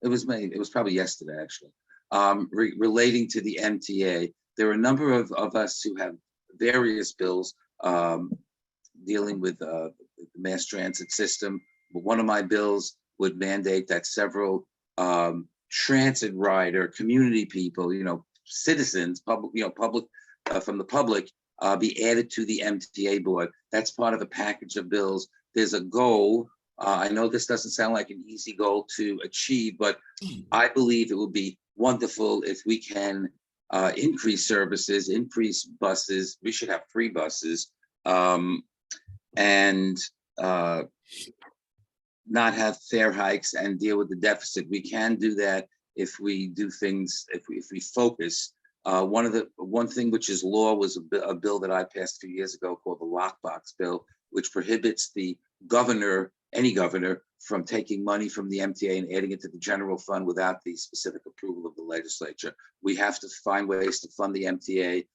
It was probably yesterday, actually, relating to the MTA. There are a number of us who have various bills dealing with the mass transit system. But one of my bills would mandate that several transit rider community people, citizens, public from the public, be added to the MTA board. That's part of a package of bills. There's a goal. I know this doesn't sound like an easy goal to achieve, but I believe it would be wonderful if we can increase services, increase buses. We should have free buses, and not have fare hikes and deal with the deficit. We can do that if we do things, if we focus. One thing which is law was a bill that I passed 2 years ago called the Lockbox Bill, which prohibits the governor, any governor, from taking money from the MTA and adding it to the general fund without the specific approval of the legislature. We have to find ways to fund the MTA.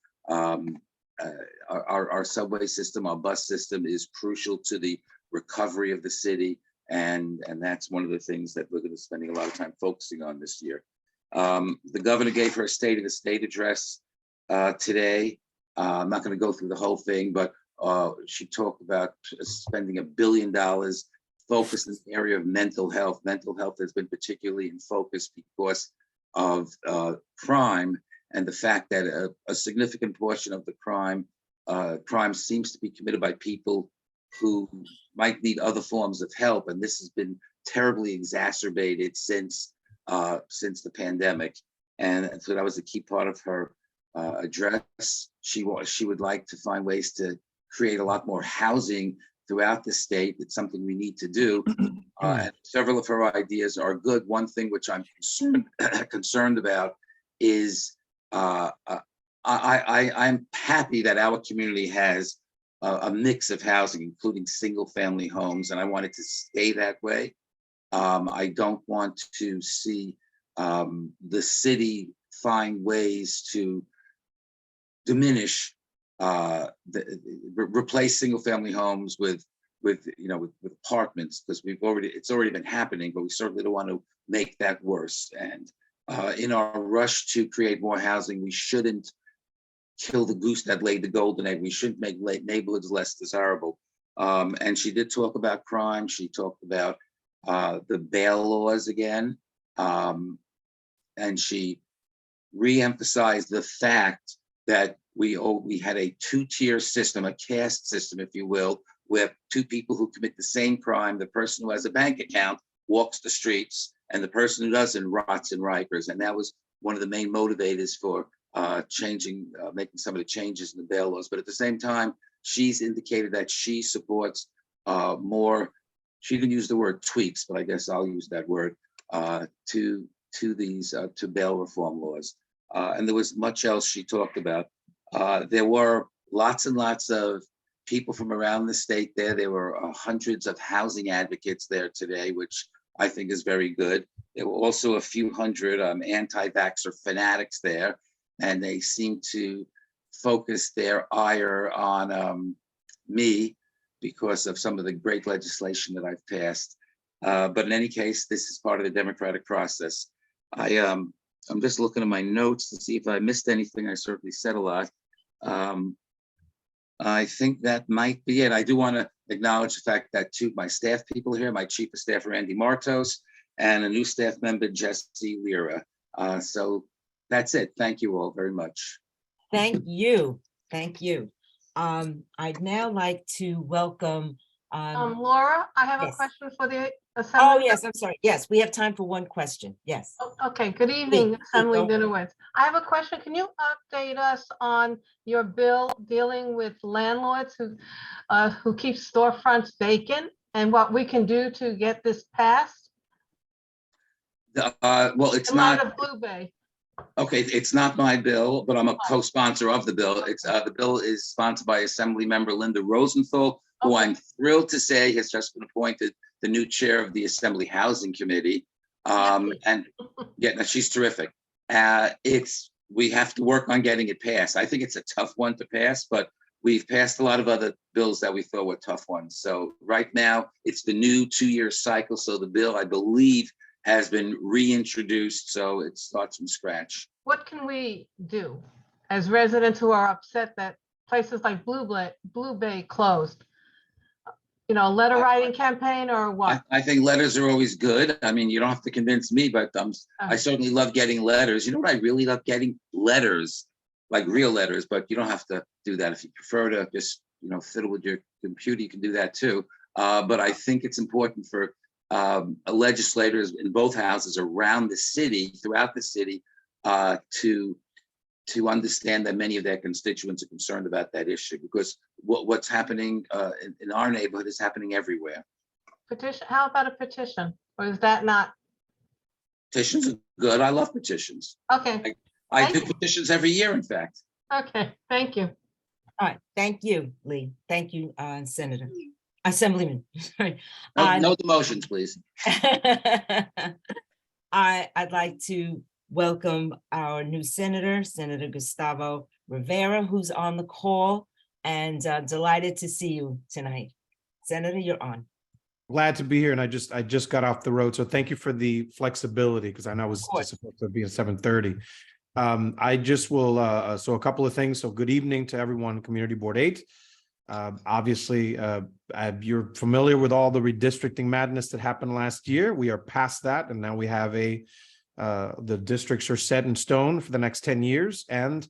Our subway system, our bus system is crucial to the recovery of the city. And that's one of the things that we're going to be spending a lot of time focusing on this year. The governor gave her State of the State address today. I'm not going to go through the whole thing, but she talked about spending $1 billion focused in the area of mental health. Mental health has been particularly in focus because of crime and the fact that a significant portion of the crime seems to be committed by people who might need other forms of help, and this has been terribly exacerbated since the pandemic. And so that was a key part of her address. She would like to find ways to create a lot more housing throughout the state. It's something we need to do. And several of her ideas are good. One thing which I'm concerned about is I'm happy that our community has a mix of housing, including single-family homes, and I want it to stay that way. I don't want to see the city find ways to diminish, replace single-family homes with apartments, because it's already been happening, but we certainly don't want to make that worse. And in our rush to create more housing, we shouldn't kill the goose that laid the golden egg. We shouldn't make neighborhoods less desirable. And she did talk about crime. She talked about the bail laws again. And she re-emphasized the fact that we had a two-tier system, a caste system, if you will, where two people who commit the same crime, the person who has a bank account walks the streets, and the person who doesn't rots in Rikers. And that was one of the main motivators for making some of the changes in the bail laws. But at the same time, she's indicated that she supports more, she didn't use the word tweaks, but I guess I'll use that word, to bail reform laws. And there was much else she talked about. There were lots and lots of people from around the state there. There were hundreds of housing advocates there today, which I think is very good. There were also a few hundred anti-vaxxer fanatics there, and they seem to focus their ire on me because of some of the great legislation that I've passed. But in any case, this is part of the democratic process. I'm just looking at my notes to see if I missed anything. I certainly said a lot. I think that might be it. I do want to acknowledge the fact that two of my staff people here, my chief of staff, Randy Martos, and a new staff member, Jesse Lira. So that's it. Thank you all very much. Thank you. Thank you. I'd now like to welcome. Laura, I have a yes. question for the Oh, Assembly. yes, I'm sorry. Yes, we have time for one question. Yes. Okay, good evening, Please, Assembly go ahead. Dinowitz. I have a question. Can you update us on your bill dealing with landlords who keep storefronts vacant and what we can do to get this passed? Well, it's In light not, of Blue Bay. okay, it's not my bill, but I'm a co-sponsor of the bill. It's the bill is sponsored by Assembly Member Linda Rosenthal, who I'm thrilled to say has just been appointed the new chair of the Assembly Housing Committee. And yeah, no, she's terrific. We have to work on getting it passed. I think it's a tough one to pass, but we've passed a lot of other bills that we thought were tough ones. So right now it's the new 2-year cycle. So the bill, I believe, has been reintroduced. So it starts from scratch. What can we do as residents who are upset that places like Blue Bay closed? You know, letter writing campaign or what? I think letters are always good. I mean, you don't have to convince me, but I certainly love getting letters. You know what I really love? Getting letters, like real letters, but you don't have to do that. If you prefer to just, fiddle with your computer, you can do that too. But I think it's important for legislators in both houses around the city, throughout the city, to understand that many of their constituents are concerned about that issue, because what's happening in our neighborhood is happening everywhere. Petition, how about a petition? Or is that not? Petitions are good. I love petitions. Okay. I do petitions every year, in fact. Okay, thank you. All right, thank you, Lee. Thank you, Senator, Assemblyman. Sorry. No demotions, please. I'd like to welcome our new senator, Senator Gustavo Rivera, who's on the call, and delighted to see you tonight. Senator, you're on. Glad to be here, and I just got off the road, so thank you for the flexibility, because I know it was just supposed to be at 7:30. I just will, so a couple of things. So good evening to everyone, Community Board 8. Obviously, you're familiar with all the redistricting madness that happened last year. We are past that, and now we have the districts are set in stone for the next 10 years. And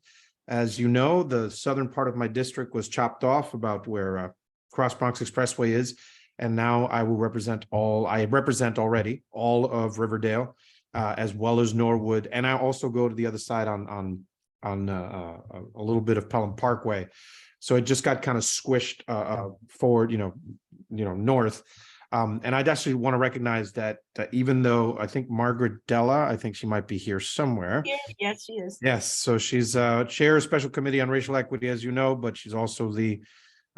as you know, the southern part of my district was chopped off about where Cross Bronx Expressway is. And now I represent already all of Riverdale, as well as Norwood. And I also go to the other side on a little bit of Pelham Parkway. So it just got kind of squished forward, north. And I'd actually want to recognize that even though I think Margaret Della, I think she might be here somewhere. Yes, she is. Yes, so she's chair of special committee on racial equity, as you know, but she's also the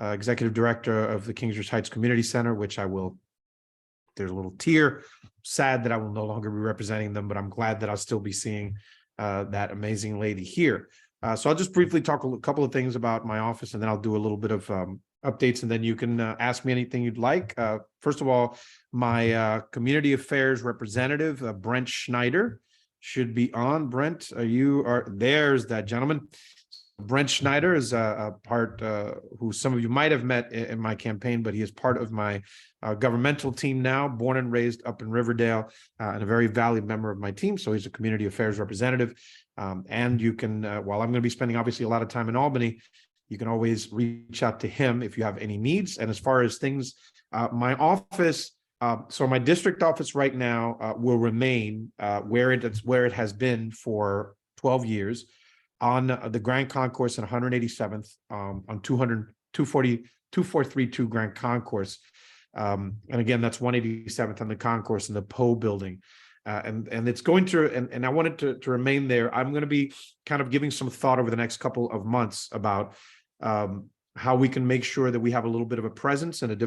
executive director of the Kingsbridge Heights Community Center, which there's a little tear, sad that I will no longer be representing them, but I'm glad that I'll still be seeing that amazing lady here. So I'll just briefly talk a couple of things about my office, and then I'll do a little bit of updates, and then you can ask me anything you'd like. First of all, my community affairs representative, Brent Schneider, should be on. Brent, there's that gentleman. Brent Schneider is a part who some of you might have met in my campaign, but he is part of my governmental team now, born and raised up in Riverdale, and a very valued member of my team. So he's a community affairs representative. And you can, while I'm going to be spending obviously a lot of time in Albany, you can always reach out to him if you have any needs. And as far as things, my office, so my district office right now will remain where it has been for 12 years on the Grand Concourse and 187th on 2432 Grand Concourse. And again, that's 187th on the concourse in the Poe building. And it's going to, and I wanted to remain there. I'm going to be kind of giving some thought over the next couple of months about how we can make sure that we have a little bit of a presence in the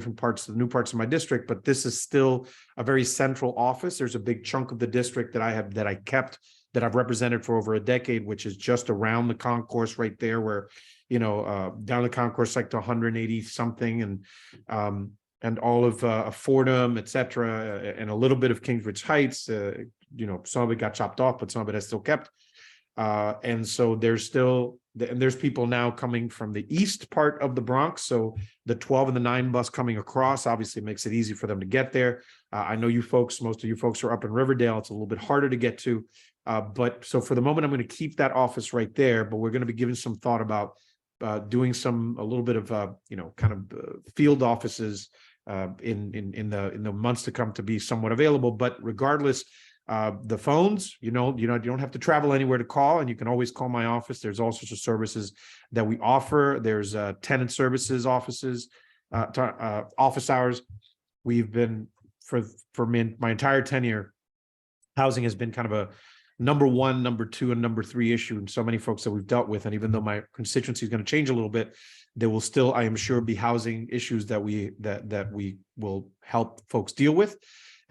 new parts of my district, but this is still a very central office. There's a big chunk of the district that I've represented for over a decade, which is just around the concourse right there where, down the concourse, like to 180 something and all of Fordham, et cetera, and a little bit of Kingsbridge Heights, some of it got chopped off, but some of it has still kept. And so there's people now coming from the east part of the Bronx. So the 12 and the 9 bus coming across obviously makes it easy for them to get there. I know most of you folks are up in Riverdale. It's a little bit harder to get to. But so for the moment, I'm going to keep that office right there, but we're going to be giving some thought about doing a little bit of kind of field offices in the months to come to be somewhat available. But regardless, the phones, you don't have to travel anywhere to call, and you can always call my office. There's all sorts of services that we offer. There's tenant services offices, office hours. We've been for my entire tenure, housing has been kind of a number one, number two, and number three issue in so many folks that we've dealt with. And even though my constituency is going to change a little bit, there will still, I am sure, be housing issues that we will help folks deal with.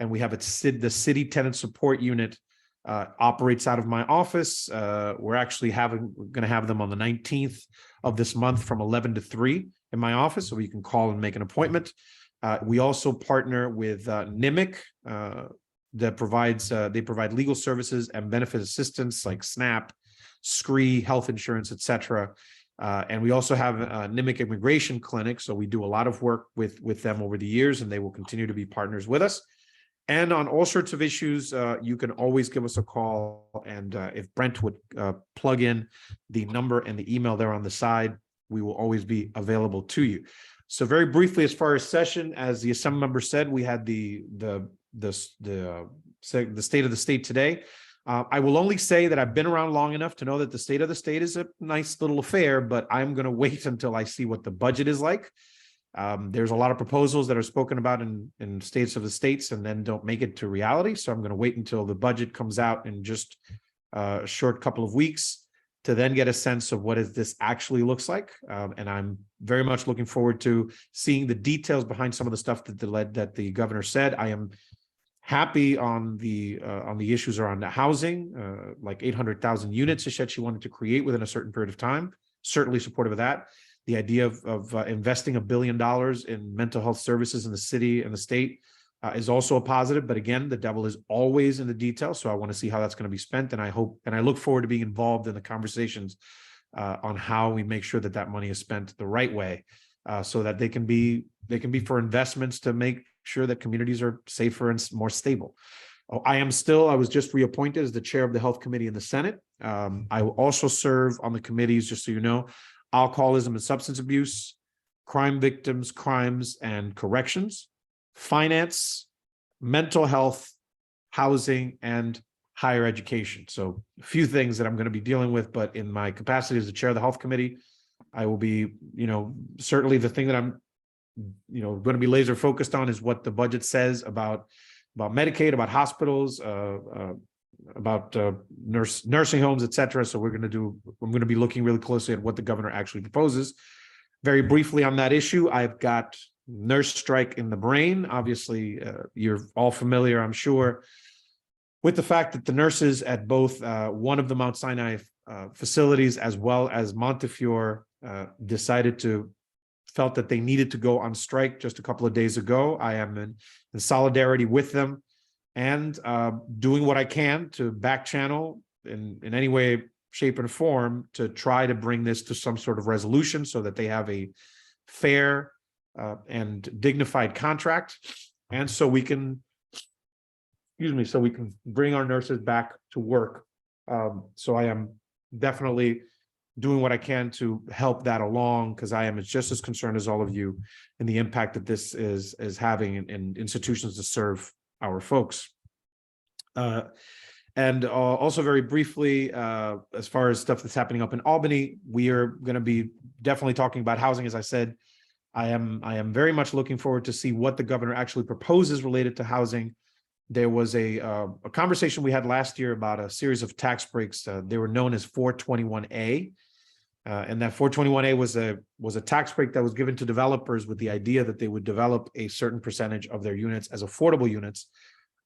And we have the city tenant support unit operates out of my office. We're actually going to have them on the 19th of this month from 11 to 3 in my office, so you can call and make an appointment. We also partner with NIMIC that they provide legal services and benefit assistance like SNAP, SCREE, health insurance, etc. And we also have a NIMIC immigration clinic. So we do a lot of work with them over the years, and they will continue to be partners with us. And on all sorts of issues, you can always give us a call. And if Brent would plug in the number and the email there on the side, we will always be available to you. So very briefly, as far as session, as the Assembly member said, we had the state of the state today. I will only say that I've been around long enough to know that the state of the state is a nice little affair, but I'm going to wait until I see what the budget is like. There's a lot of proposals that are spoken about in states of the states and then don't make it to reality. So I'm going to wait until the budget comes out in just a short couple of weeks to then get a sense of what this actually looks like. And I'm very much looking forward to seeing the details behind some of the stuff that the governor said. I am happy on the issues around the housing, like 800,000 units she said she wanted to create within a certain period of time. Certainly supportive of that. The idea of investing $1 billion in mental health services in the city and the state is also a positive. But again, the devil is always in the details. So I want to see how that's going to be spent. And I look forward to being involved in the conversations on how we make sure that money is spent the right way, so that they can be for investments to make sure that communities are safer and more stable. I was just reappointed as the chair of the Health Committee in the Senate. I will also serve on the committees, just so you know, alcoholism and substance abuse, crime victims, crimes and corrections, finance, mental health, housing, and higher education. So a few things that I'm going to be dealing with, but in my capacity as the chair of the Health Committee, I will be, certainly the thing that I'm, going to be laser focused on is what the budget says about Medicaid, about hospitals, about nursing homes, et cetera. So I'm going to be looking really closely at what the governor actually proposes. Very briefly on that issue, I've got nurse strike in the brain. Obviously, you're all familiar, I'm sure, with the fact that the nurses at both one of the Mount Sinai facilities as well as Montefiore felt that they needed to go on strike just a couple of days ago. I am in solidarity with them and doing what I can to back channel in any way, shape, and form to try to bring this to some sort of resolution so that they have a fair and dignified contract. And so we can, bring our nurses back to work. So I am definitely doing what I can to help that along, because I am just as concerned as all of you in the impact that this is having in institutions to serve our folks. And also very briefly, as far as stuff that's happening up in Albany, we are going to be definitely talking about housing. As I said, I am very much looking forward to see what the governor actually proposes related to housing. There was a conversation we had last year about a series of tax breaks. They were known as 421A. And that 421A was a tax break that was given to developers with the idea that they would develop a certain percentage of their units as affordable units.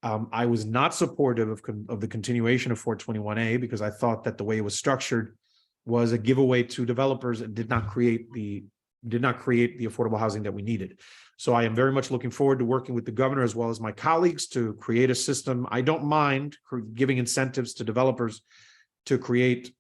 I was not supportive of the continuation of 421A because I thought that the way it was structured was a giveaway to developers and did not create the affordable housing that we needed. So I am very much looking forward to working with the governor as well as my colleagues to create a system. I don't mind giving incentives to developers to create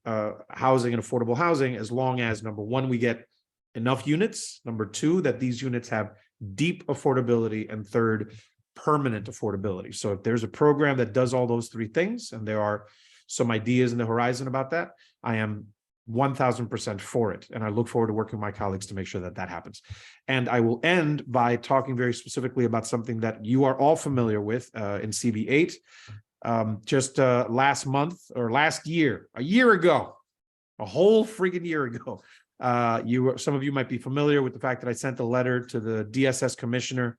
housing and affordable housing, as long as, number one, we get enough units, number two, that these units have deep affordability, and third, permanent affordability. So if there's a program that does all those three things, and there are some ideas in the horizon about that, I am 1000% for it. And I look forward to working with my colleagues to make sure that that happens. And I will end by talking very specifically about something that you are all familiar with in CB8. Just last month or last year, a year ago, a whole freaking year ago, some of you might be familiar with the fact that I sent a letter to the DSS commissioner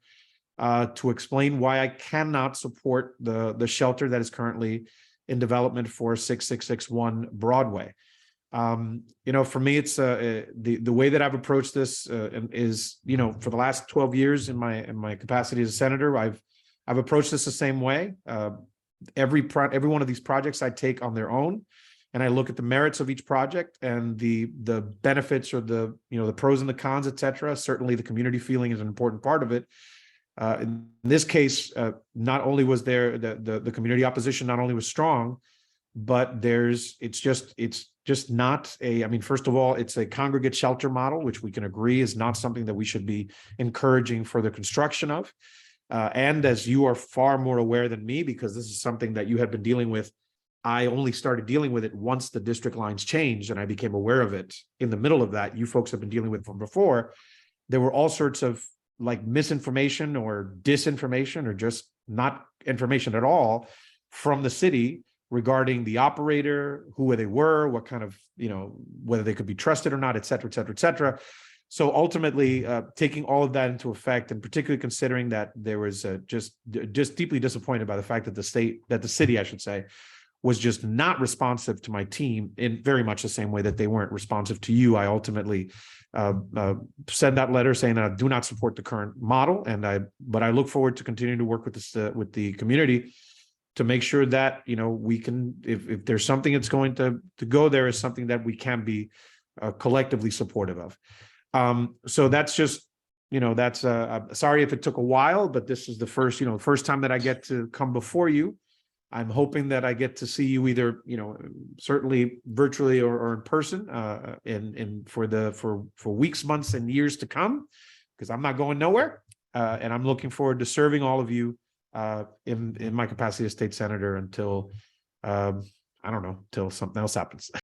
to explain why I cannot support the shelter that is currently in development for 6661 Broadway. For me, it's the way that I've approached this is, for the last 12 years in my capacity as a senator, I've approached this the same way. Every one of these projects I take on their own, and I look at the merits of each project and the benefits or the pros and the cons, etc. Certainly, the community feeling is an important part of it. In this case, not only was there the community opposition not only was strong, but it's just not first of all, it's a congregate shelter model, which we can agree is not something that we should be encouraging for the construction of. And as you are far more aware than me, because this is something that you have been dealing with, I only started dealing with it once the district lines changed and I became aware of it. In the middle of that, you folks have been dealing with it from before. There were all sorts of misinformation or disinformation or just not information at all from the city regarding the operator, who they were, what kind of, whether they could be trusted or not, et cetera, et cetera, et cetera. So ultimately, taking all of that into effect, and particularly considering that there was just deeply disappointed by the fact that the city, I should say, was just not responsive to my team in very much the same way that they weren't responsive to you. I ultimately sent that letter saying that I do not support the current model, but I look forward to continuing to work with the community to make sure that we can, if there's something that's going to go there, is something that we can be collectively supportive of. So that's just, that's sorry if it took a while, but this is the first time that I get to come before you. I'm hoping that I get to see you either, certainly virtually or in person, for weeks, months, and years to come, because I'm not going nowhere, and I'm looking forward to serving all of you in my capacity as state senator until I don't know, till something else happens.